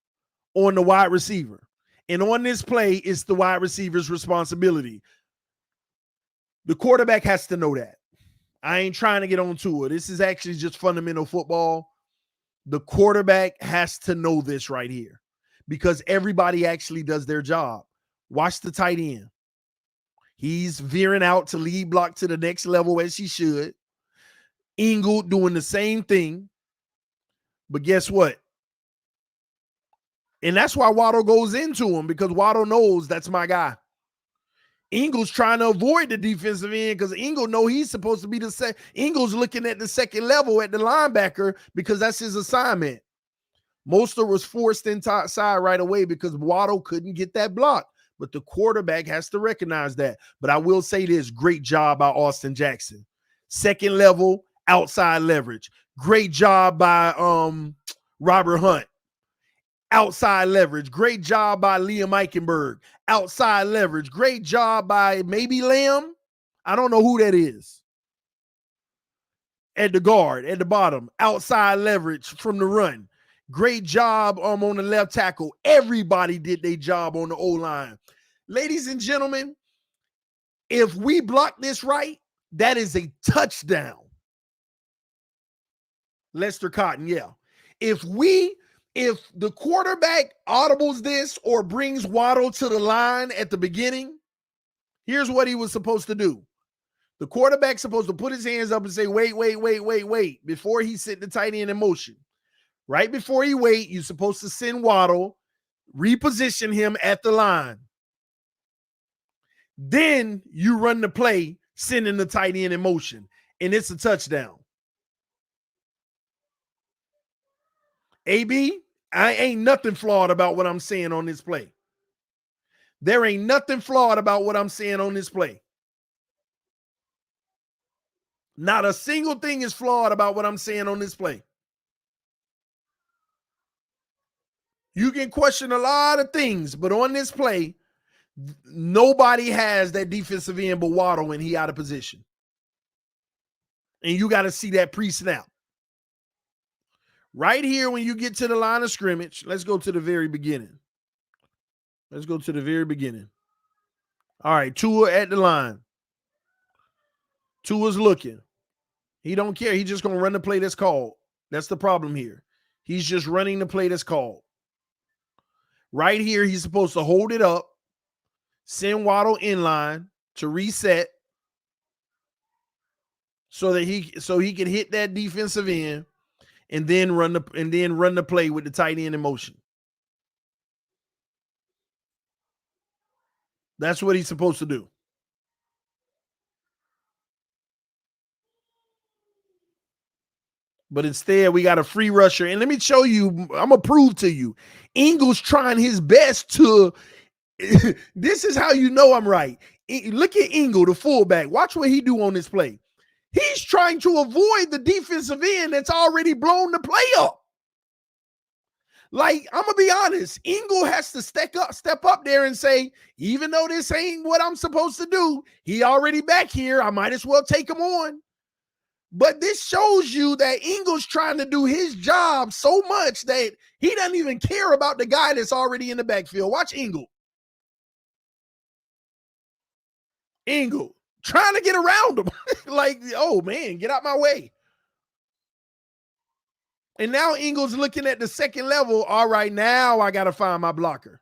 on the wide receiver. And on this play, it's the wide receiver's responsibility. The quarterback has to know that. I ain't trying to get on to it. This is actually just fundamental football. The quarterback has to know this right here because everybody actually does their job. Watch the tight end. He's veering out to lead block to the next level as he should. Ingle doing the same thing. But guess what? And that's why Waddle goes into him because Waddle knows that's my guy. Ingle's trying to avoid the defensive end because Ingle know he's supposed to be the second. Ingle's looking at the second level at the linebacker because that's his assignment. Mostert was forced inside right away because Waddle couldn't get that block. But the quarterback has to recognize that. But I will say this, great job by Austin Jackson. Second level, outside leverage. Great job by Robert Hunt. Outside leverage. Great job by Liam Eichenberg. Outside leverage. Great job by maybe Lamb. I don't know who that is. At the guard, at the bottom. Outside leverage from the run. Great job on the left tackle. Everybody did their job on the O-line. Ladies and gentlemen, if we block this right, that is a touchdown. Lester Cotton, yeah. If the quarterback audibles this or brings Waddle to the line at the beginning, here's what he was supposed to do. The quarterback's supposed to put his hands up and say, wait, before he set the tight end in motion. Right before you wait, you're supposed to send Waddle, reposition him at the line. Then you run the play, sending the tight end in motion, and it's a touchdown. AB, I ain't nothing flawed about what I'm saying on this play. There ain't nothing flawed about what I'm saying on this play. Not a single thing is flawed about what I'm saying on this play. You can question a lot of things, but on this play, nobody has that defensive end but Waddle when he out of position. And you got to see that pre-snap. Right here, when you get to the line of scrimmage, let's go to the very beginning. All right, Tua at the line. Tua's looking. He don't care. He's just going to run the play that's called. That's the problem here. He's just running the play that's called. Right here, he's supposed to hold it up, send Waddle in line to reset so that he can hit that defensive end and then run the play with the tight end in motion. That's what he's supposed to do. But instead, we got a free rusher. And let me show you, I'm going to prove to you. Ingles trying his best to, this is how you know I'm right. Look at Ingle, the fullback. Watch what he do on this play. He's trying to avoid the defensive end that's already blown the play up. Like, I'm going to be honest, Ingle has to step up there and say, even though this ain't what I'm supposed to do, he already back here. I might as well take him on. But this shows you that Ingles trying to do his job so much that he doesn't even care about the guy that's already in the backfield. Watch Ingle. Ingle trying to get around him. Like, oh, man, get out my way. And now Ingles looking at the second level. All right, now I got to find my blocker.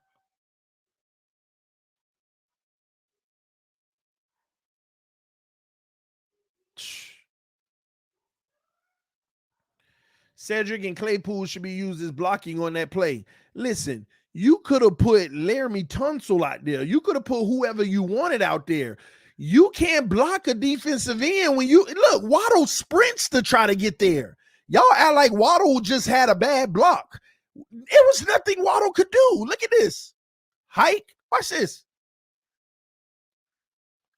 Cedric and Claypool should be used as blocking on that play. Listen, you could have put Laramie Tunsil out there. You could have put whoever you wanted out there. You can't block a defensive end when you look. Waddle sprints to try to get there. Y'all act like Waddle just had a bad block. It was nothing Waddle could do. Look at this. Hike. Watch this.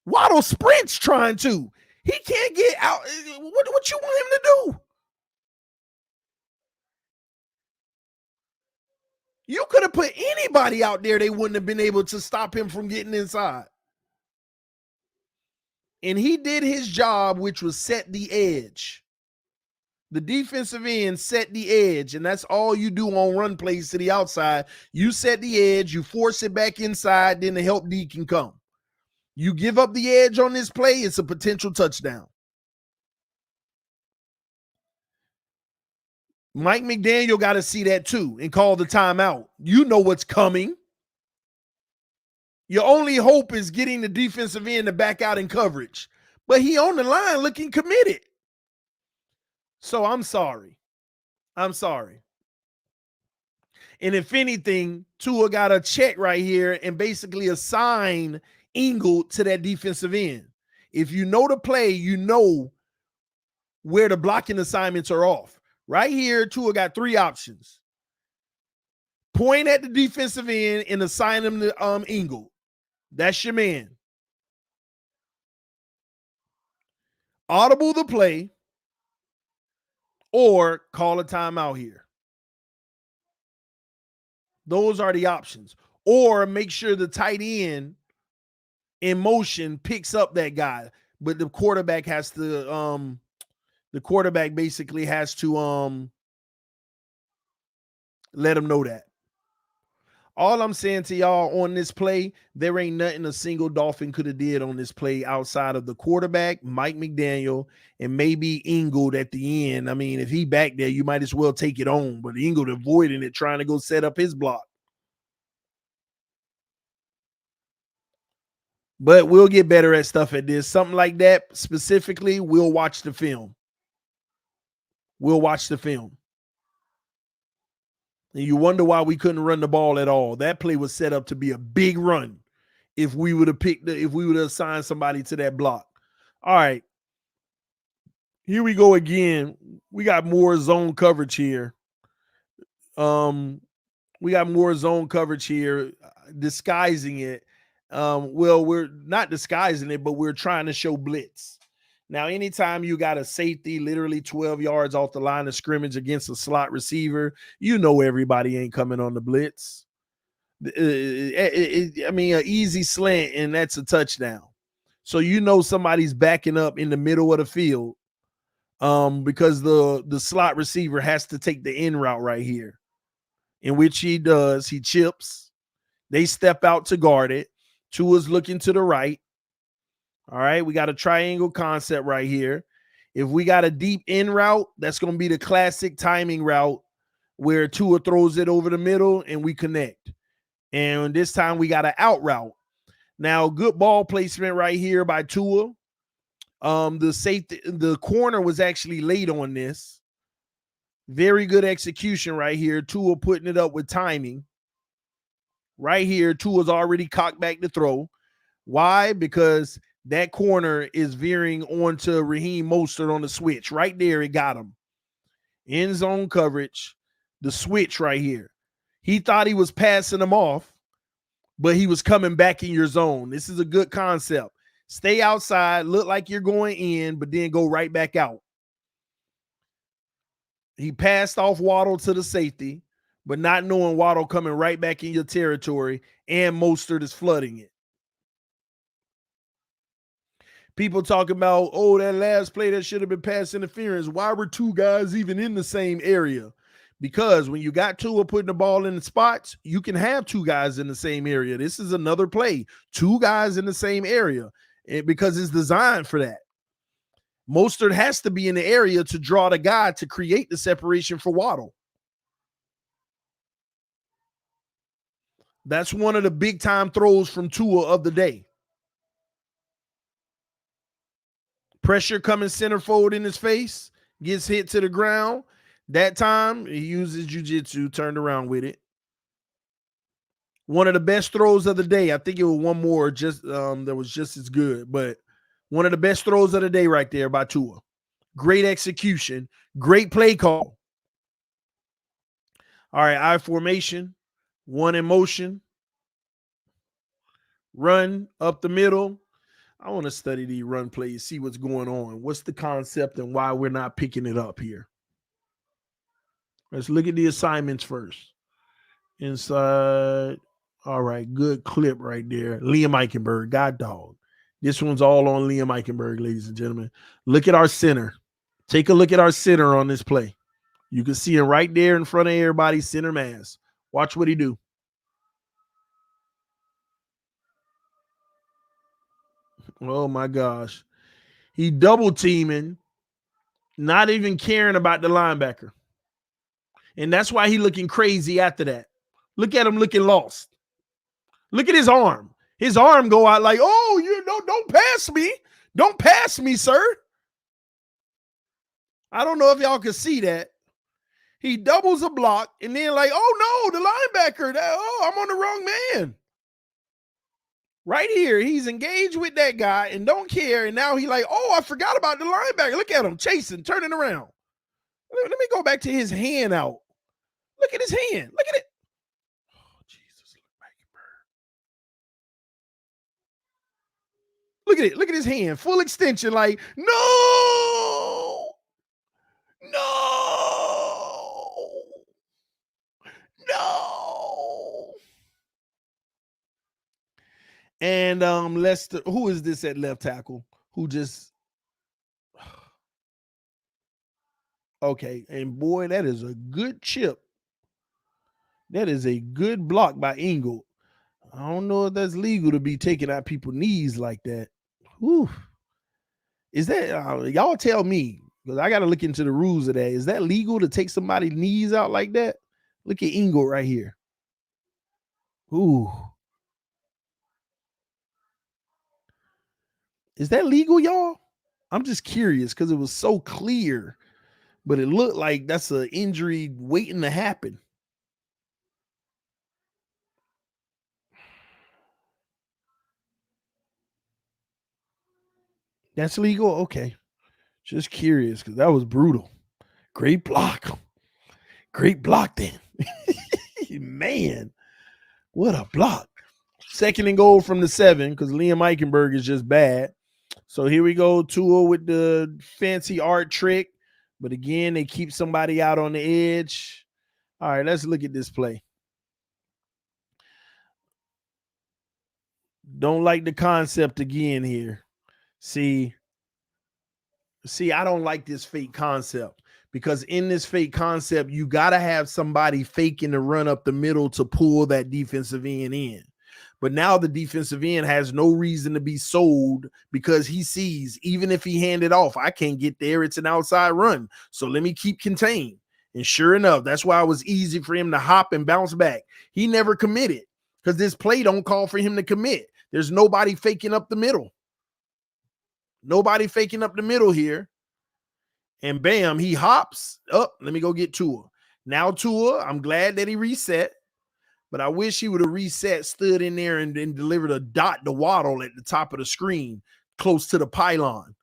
Waddle sprints trying to. He can't get out. What you want him to do? You could have put anybody out there. They wouldn't have been able to stop him from getting inside. And he did his job, which was set the edge. The defensive end set the edge, and that's all you do on run plays to the outside. You set the edge, you force it back inside, then the help D can come. You give up the edge on this play, it's a potential touchdown. Mike McDaniel got to see that too and call the timeout. You know what's coming. Your only hope is getting the defensive end to back out in coverage. But he on the line looking committed. So I'm sorry. I'm sorry. And if anything, Tua got a check right here and basically assign Ingle to that defensive end. If you know the play, you know where the blocking assignments are off. Right here, Tua got three options. Point at the defensive end and assign him to Ingle. That's your man. Audible the play or call a timeout here. Those are the options. Or make sure the tight end in motion picks up that guy. But the quarterback has to basically has to let him know that. All I'm saying to y'all on this play, there ain't nothing a single Dolphin could have did on this play outside of the quarterback, Mike McDaniel, and maybe Ingle at the end. I mean, if he back there, you might as well take it on. But Ingle avoiding it, trying to go set up his block. But we'll get better at stuff at this. Something like that specifically, we'll watch the film. We'll watch the film. And you wonder why we couldn't run the ball at all. That play was set up to be a big run if we would have assigned somebody to that block. All right. Here we go again. We got more zone coverage here. Disguising it. Well, we're not disguising it, but we're trying to show blitz. Now, anytime you got a safety literally 12 yards off the line of scrimmage against a slot receiver, you know everybody ain't coming on the blitz. I mean, an easy slant, and that's a touchdown. So you know somebody's backing up in the middle of the field because the slot receiver has to take the in route right here, in which he does. He chips. They step out to guard it. Tua's looking to the right. All right, we got a triangle concept right here. If we got a deep in route, that's going to be the classic timing route where Tua throws it over the middle and we connect. And this time we got an out route. Now, good ball placement right here by Tua. The corner was actually late on this. Very good execution right here. Tua putting it up with timing. Right here, Tua's already cocked back to throw. Why? Because that corner is veering onto Raheem Mostert on the switch. Right there, it got him. End zone coverage, the switch right here. He thought he was passing him off, but he was coming back in your zone. This is a good concept. Stay outside, look like you're going in, but then go right back out. He passed off Waddle to the safety, but not knowing Waddle coming right back in your territory, and Mostert is flooding it. People talking about, oh, that last play that should have been pass interference. Why were two guys even in the same area? Because when you got Tua putting the ball in the spots, you can have two guys in the same area. This is another play. Two guys in the same area because it's designed for that. Mostert has to be in the area to draw the guy to create the separation for Waddle. That's one of the big time throws from Tua of the day. Pressure coming center forward in his face, gets hit to the ground. That time, he uses jiu-jitsu, turned around with it. One of the best throws of the day. I think it was one more just that was just as good, but one of the best throws of the day right there by Tua. Great execution, great play call. All right, I formation, one in motion. Run up the middle. I want to study the run plays, see what's going on. What's the concept and why we're not picking it up here? Let's look at the assignments first. Inside. All right, good clip right there. Liam Eichenberg, God dog. This one's all on Liam Eichenberg, ladies and gentlemen. Look at our center. Take a look at our center on this play. You can see him right there in front of everybody, center mass. Watch what he do. Oh, my gosh. He double teaming, not even caring about the linebacker. And that's why he looking crazy after that. Look at him looking lost. Look at his arm. His arm go out like, oh, you know, don't pass me. Don't pass me, sir. I don't know if y'all can see that. He doubles a block and then like, oh, no, the linebacker. I'm on the wrong man. Right here, he's engaged with that guy and don't care. And now he like, oh, I forgot about the linebacker. Look at him chasing, turning around. Let me go back to his hand out. Look at his hand. Look at it. Oh, Jesus. Look at it. Look at his hand. Full extension. Like, no. And Lester, who is this at left tackle? Who just okay, and boy, that is a good chip. That is a good block by Engel. I don't know if that's legal to be taking out people's knees like that. Whew. Is that y'all tell me, because I got to look into the rules of that. Is that legal to take somebody's knees out like that? Look at Engel right here. Ooh. Is that legal, y'all? I'm just curious because it was so clear, but it looked like that's an injury waiting to happen. That's legal? Okay. Just curious because that was brutal. Great block. Great block then. Man, what a block. Second and goal from the 7 because Liam Eichenberg is just bad. So here we go, Tua with the fancy art trick. But again, they keep somebody out on the edge. All right, let's look at this play. Don't like the concept again here. See, I don't like this fake concept because in this fake concept, you got to have somebody faking the run up the middle to pull that defensive end in. But now the defensive end has no reason to be sold because he sees, even if he hand it off, I can't get there. It's an outside run. So let me keep contained. And sure enough, that's why it was easy for him to hop and bounce back. He never committed because this play don't call for him to commit. There's nobody faking up the middle. Nobody faking up the middle here. And bam, he hops up. Let me go get Tua. Now Tua, I'm glad that he reset, but I wish he would have reset, stood in there, and then delivered a dot to Waddle at the top of the screen, close to the pylon.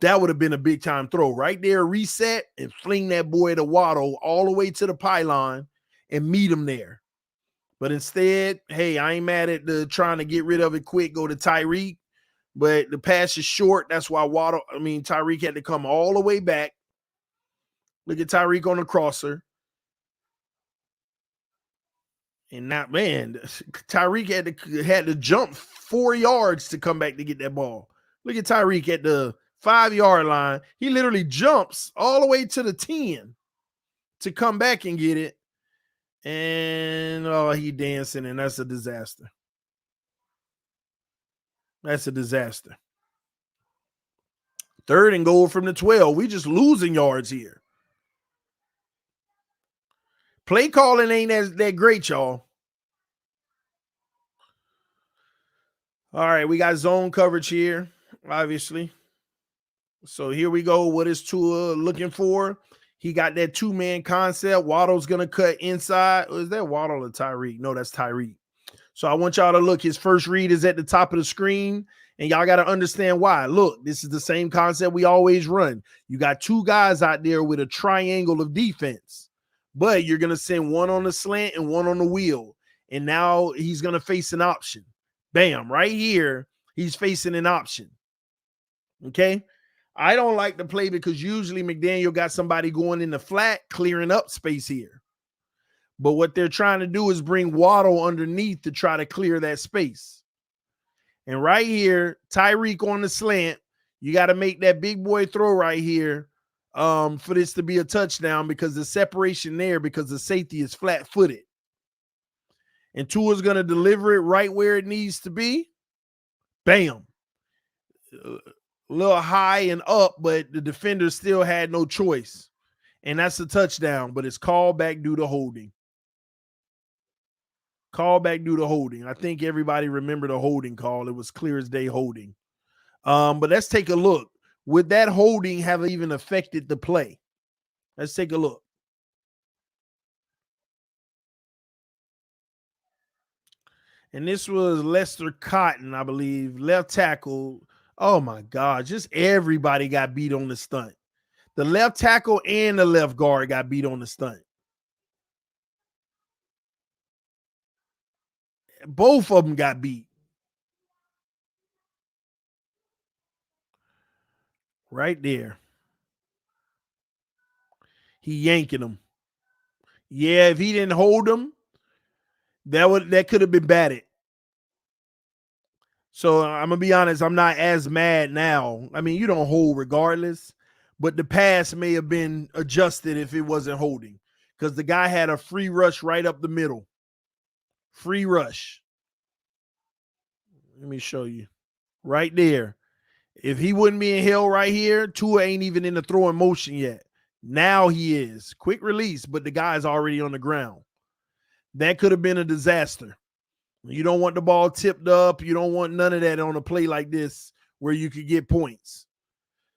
That would have been a big time throw right there. Reset and fling that boy to Waddle all the way to the pylon and meet him there. But instead, hey, I ain't mad at the trying to get rid of it quick, go to Tyreek, but the pass is short. That's why Tyreek had to come all the way back. Look at Tyreek on the crosser. And now, man, Tyreek had to jump 4 yards to come back to get that ball. Look at Tyreek at the 5-yard line. He literally jumps all the way to the 10 to come back and get it. And he dancing, and that's a disaster. That's a disaster. 3rd and goal from the 12. We just losing yards here. Play calling ain't that great, y'all. All right, we got zone coverage here, obviously. So here we go. What is Tua looking for? He got that 2-man concept. Waddle's going to cut inside. Is that Waddle or Tyreek? No, that's Tyreek. So I want y'all to look. His first read is at the top of the screen, and y'all got to understand why. Look, this is the same concept we always run. You got 2 guys out there with a triangle of defense, but you're going to send one on the slant and one on the wheel, and now he's going to face an option. Bam, right here, he's facing an option. Okay? I don't like the play because usually McDaniel got somebody going in the flat, clearing up space here. But what they're trying to do is bring Waddle underneath to try to clear that space. And right here, Tyreek on the slant, you got to make that big boy throw right here for this to be a touchdown because the separation there, because the safety is flat-footed. And Tua's going to deliver it right where it needs to be. Bam. A little high and up, but the defender still had no choice. And that's a touchdown, but it's called back due to holding. Call back due to holding. I think everybody remember the holding call. It was clear as day holding. But let's take a look. Would that holding have even affected the play? Let's take a look. And this was Lester Cotton, I believe, left tackle. Oh, my God. Just everybody got beat on the stunt. The left tackle and the left guard got beat on the stunt. Both of them got beat. Right there. He yanking them. Yeah, if he didn't hold them, that could have been batted. So I'm going to be honest, I'm not as mad now. I mean, you don't hold regardless, but the pass may have been adjusted if it wasn't holding because the guy had a free rush right up the middle. Free rush. Let me show you. Right there. If he wouldn't be in hell right here, Tua ain't even in the throwing motion yet. Now he is. Quick release, but the guy's already on the ground. That could have been a disaster. You don't want the ball tipped up. You don't want none of that on a play like this where you could get points.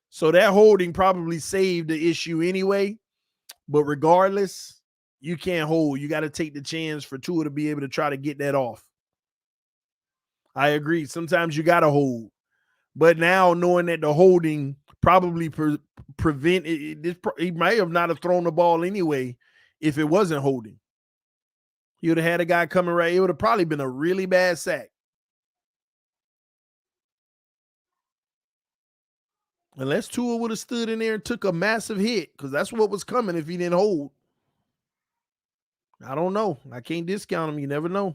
So that holding probably saved the issue anyway. But regardless, you can't hold. You got to take the chance for Tua to be able to try to get that off. I agree. Sometimes you got to hold. But now knowing that the holding probably prevent it, he might have not have thrown the ball anyway if it wasn't holding. He would have had a guy coming right. It would have probably been a really bad sack. Unless Tua would have stood in there and took a massive hit, because that's what was coming if he didn't hold. I don't know. I can't discount him. You never know.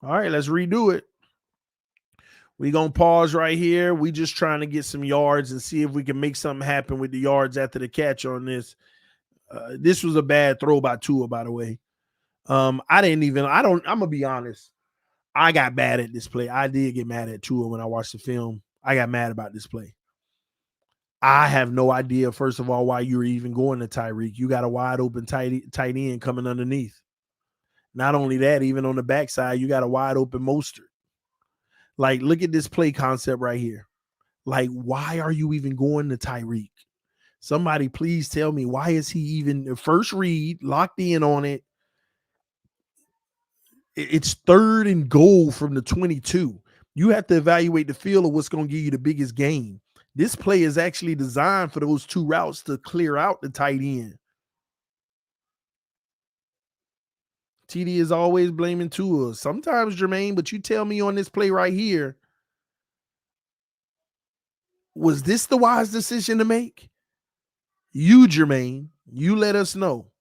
All right, let's redo it. We're going to pause right here. We just trying to get some yards and see if we can make something happen with the yards after the catch on this. This was a bad throw by Tua, by the way. I'm going to be honest. I got mad at this play. I did get mad at Tua when I watched the film. I got mad about this play. I have no idea, first of all, why you were even going to Tyreek. You got a wide open tight end coming underneath. Not only that, even on the backside, you got a wide open Mostert. Like, look at this play concept right here. Like, why are you even going to Tyreek? Somebody please tell me, why is he even the first read, locked in on it? It's 3rd and goal from the 22. You have to evaluate the feel of what's going to give you the biggest gain. This play is actually designed for those 2 routes to clear out the tight end. TD is always blaming Tua. Sometimes, Jermaine, but you tell me on this play right here, was this the wise decision to make? You, Jermaine, you let us know.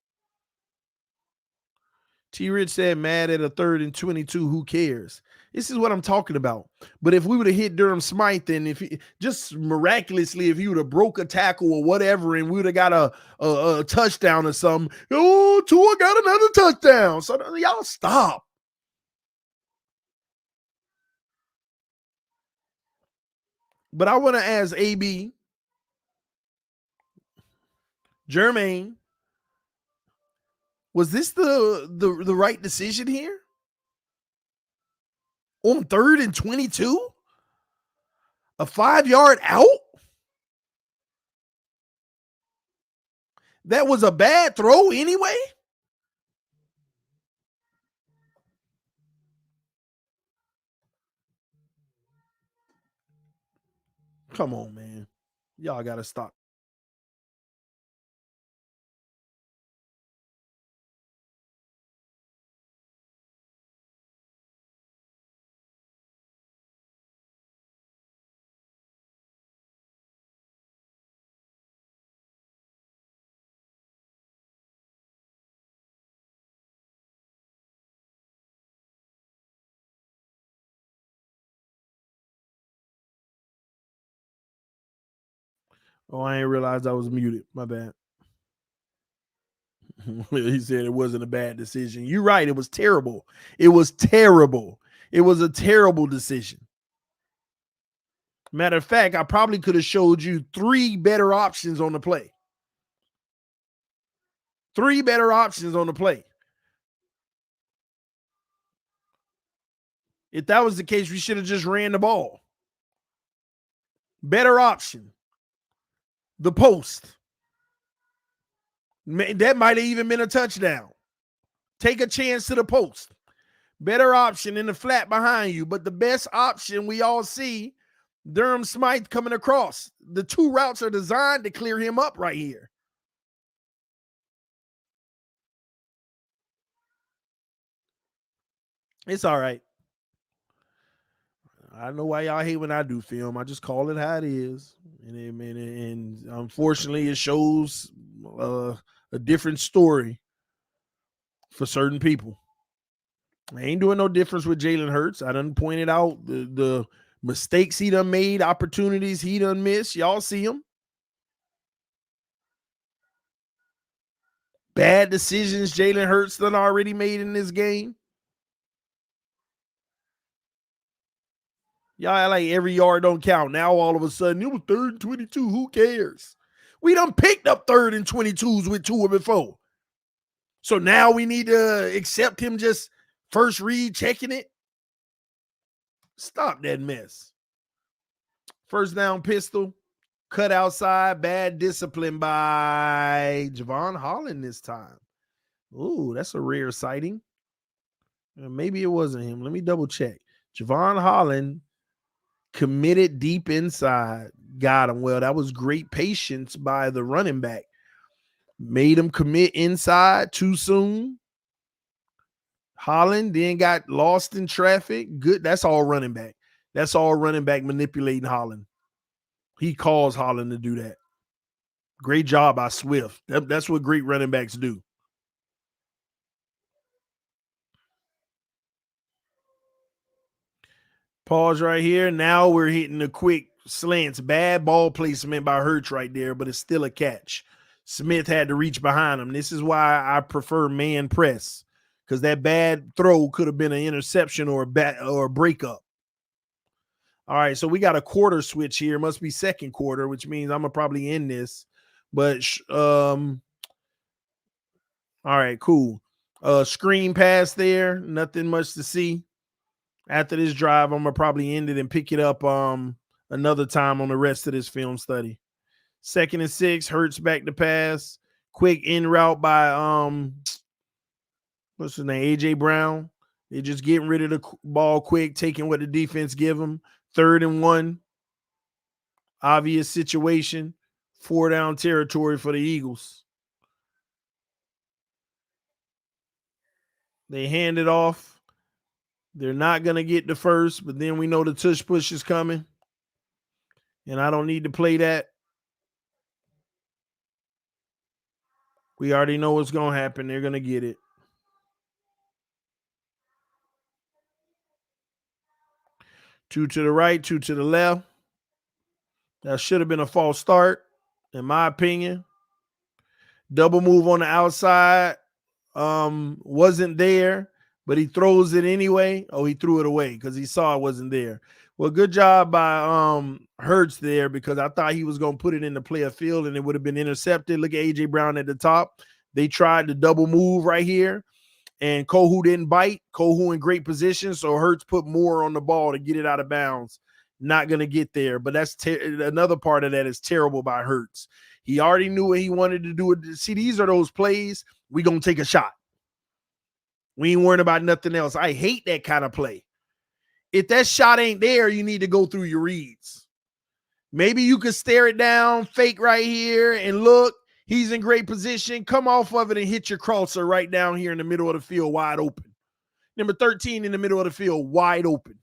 T-Rich said, mad at a 3rd and 22, who cares? This is what I'm talking about. But if we would have hit Durham Smythe, then if he, just miraculously, if he would have broke a tackle or whatever, and we would have got a touchdown or something, oh, Tua got another touchdown. So y'all stop. But I want to ask AB, Jermaine, was this the right decision here? On 3rd and 22? A 5-yard out? That was a bad throw anyway? Come on, man. Y'all got to stop. Oh, I didn't realize I was muted. My bad. He said it wasn't a bad decision. You're right. It was terrible. It was terrible. It was a terrible decision. Matter of fact, I probably could have showed you 3 better options on the play. 3 better options on the play. If that was the case, we should have just ran the ball. Better option. The post. That might have even been a touchdown. Take a chance to the post. Better option in the flat behind you. But the best option we all see, Durham Smythe coming across. The 2 routes are designed to clear him up right here. It's all right. I know why y'all hate when I do film. I just call it how it is. And unfortunately, it shows a different story for certain people. I ain't doing no difference with Jalen Hurts. I done pointed out the mistakes he done made, opportunities he done missed. Y'all see him. Bad decisions Jalen Hurts done already made in this game. Y'all act like every yard don't count. Now all of a sudden it was 3rd and 22. Who cares? We done picked up 3rd and 22s with Tua before. So now we need to accept him just first read checking it. Stop that mess. First down pistol. Cut outside. Bad discipline by Javon Holland this time. Ooh, that's a rare sighting. Maybe it wasn't him. Let me double check. Javon Holland committed deep inside. Got him. Well, that was great patience by the running back. Made him commit inside too soon. Holland then got lost in traffic. Good. That's all running back. That's all running back manipulating Holland. He calls Holland to do that. Great job by Swift. That's what great running backs do. Pause right here. Now we're hitting the quick slants. Bad ball placement by Hurts right there, but it's still a catch. Smith had to reach behind him. This is why I prefer man press. because that bad throw could have been an interception or a breakup. All right, so we got a quarter switch here. Must be second quarter, which means I'm gonna probably end this. But all right, cool. Screen pass there. Nothing much to see. After this drive, I'm gonna probably end it and pick it up another time on the rest of this film study. 2nd and 6, Hurts back to pass. Quick in route by what's his name? AJ Brown. They're just getting rid of the ball quick, taking what the defense give them. 3rd and 1. Obvious situation. 4 down territory for the Eagles. They hand it off. They're not going to get the first, but then we know the tush push is coming. And I don't need to play that. We already know what's going to happen. They're going to get it. Two to the right, 2 to the left. That should have been a false start, in my opinion. Double move on the outside. Wasn't there, but he throws it anyway. Oh, he threw it away because he saw it wasn't there. Well, good job by Hurts there, because I thought he was going to put it in the player field and it would have been intercepted. Look at AJ Brown at the top. They tried to double move right here, and Kohu didn't bite. Kohu in great position, so Hurts put more on the ball to get it out of bounds. Not going to get there, but that's another part of that is terrible by Hurts. He already knew what he wanted to do. See, these are those plays we going to take a shot. We ain't worrying about nothing else. I hate that kind of play. If that shot ain't there, you need to go through your reads. Maybe you could stare it down, fake right here, and look. He's in great position. Come off of it and hit your crosser right down here in the middle of the field, wide open. Number 13 in the middle of the field, wide open.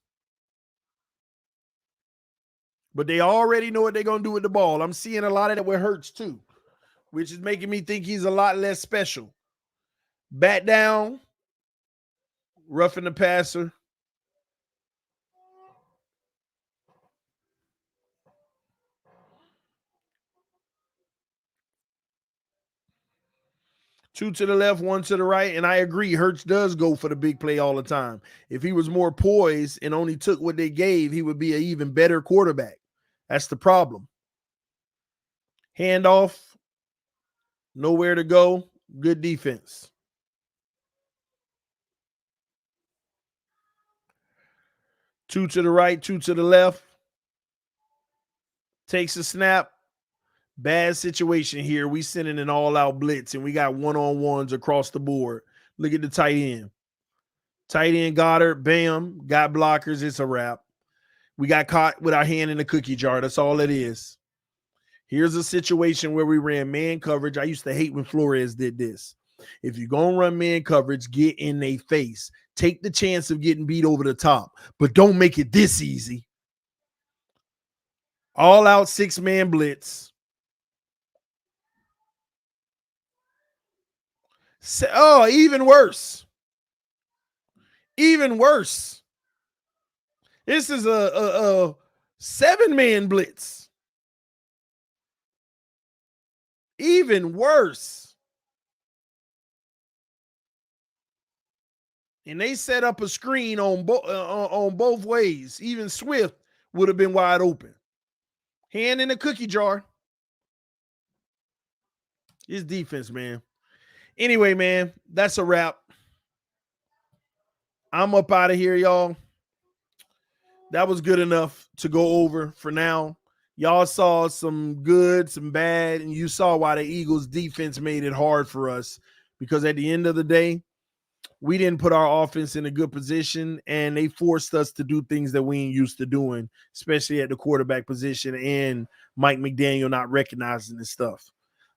But they already know what they're going to do with the ball. I'm seeing a lot of that with Hurts too, which is making me think he's a lot less special. Bat down, roughing the passer. Two to the left, 1 to the right. And I agree, Hurts does go for the big play all the time. If he was more poised and only took what they gave, he would be an even better quarterback. That's the problem. Handoff, nowhere to go. Good defense. Two to the right, 2 to the left. Takes a snap. Bad situation here. We sending an all-out blitz, and we got one-on-ones across the board. Look at the tight end. Tight end Goddard, bam, got blockers. It's a wrap. We got caught with our hand in the cookie jar. That's all it is. Here's a situation where we ran man coverage. I used to hate when Flores did this. If you're going to run man coverage, get in their face. Take the chance of getting beat over the top, but don't make it this easy. All-out 6-man blitz. Oh, even worse. Even worse. This is a 7-man blitz. Even worse. And they set up a screen on both ways. Even Swift would have been wide open. Hand in the cookie jar. His defense, man. Anyway, man, that's a wrap. I'm up out of here, y'all. That was good enough to go over for now. Y'all saw some good, some bad, and you saw why the Eagles defense made it hard for us, because at the end of the day, we didn't put our offense in a good position, and they forced us to do things that we ain't used to doing, especially at the quarterback position and Mike McDaniel not recognizing this stuff.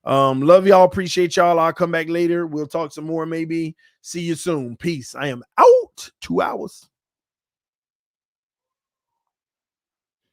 Love y'all. Appreciate y'all. I'll come back later. We'll talk some more maybe. See you soon. Peace. I am out. 2 hours.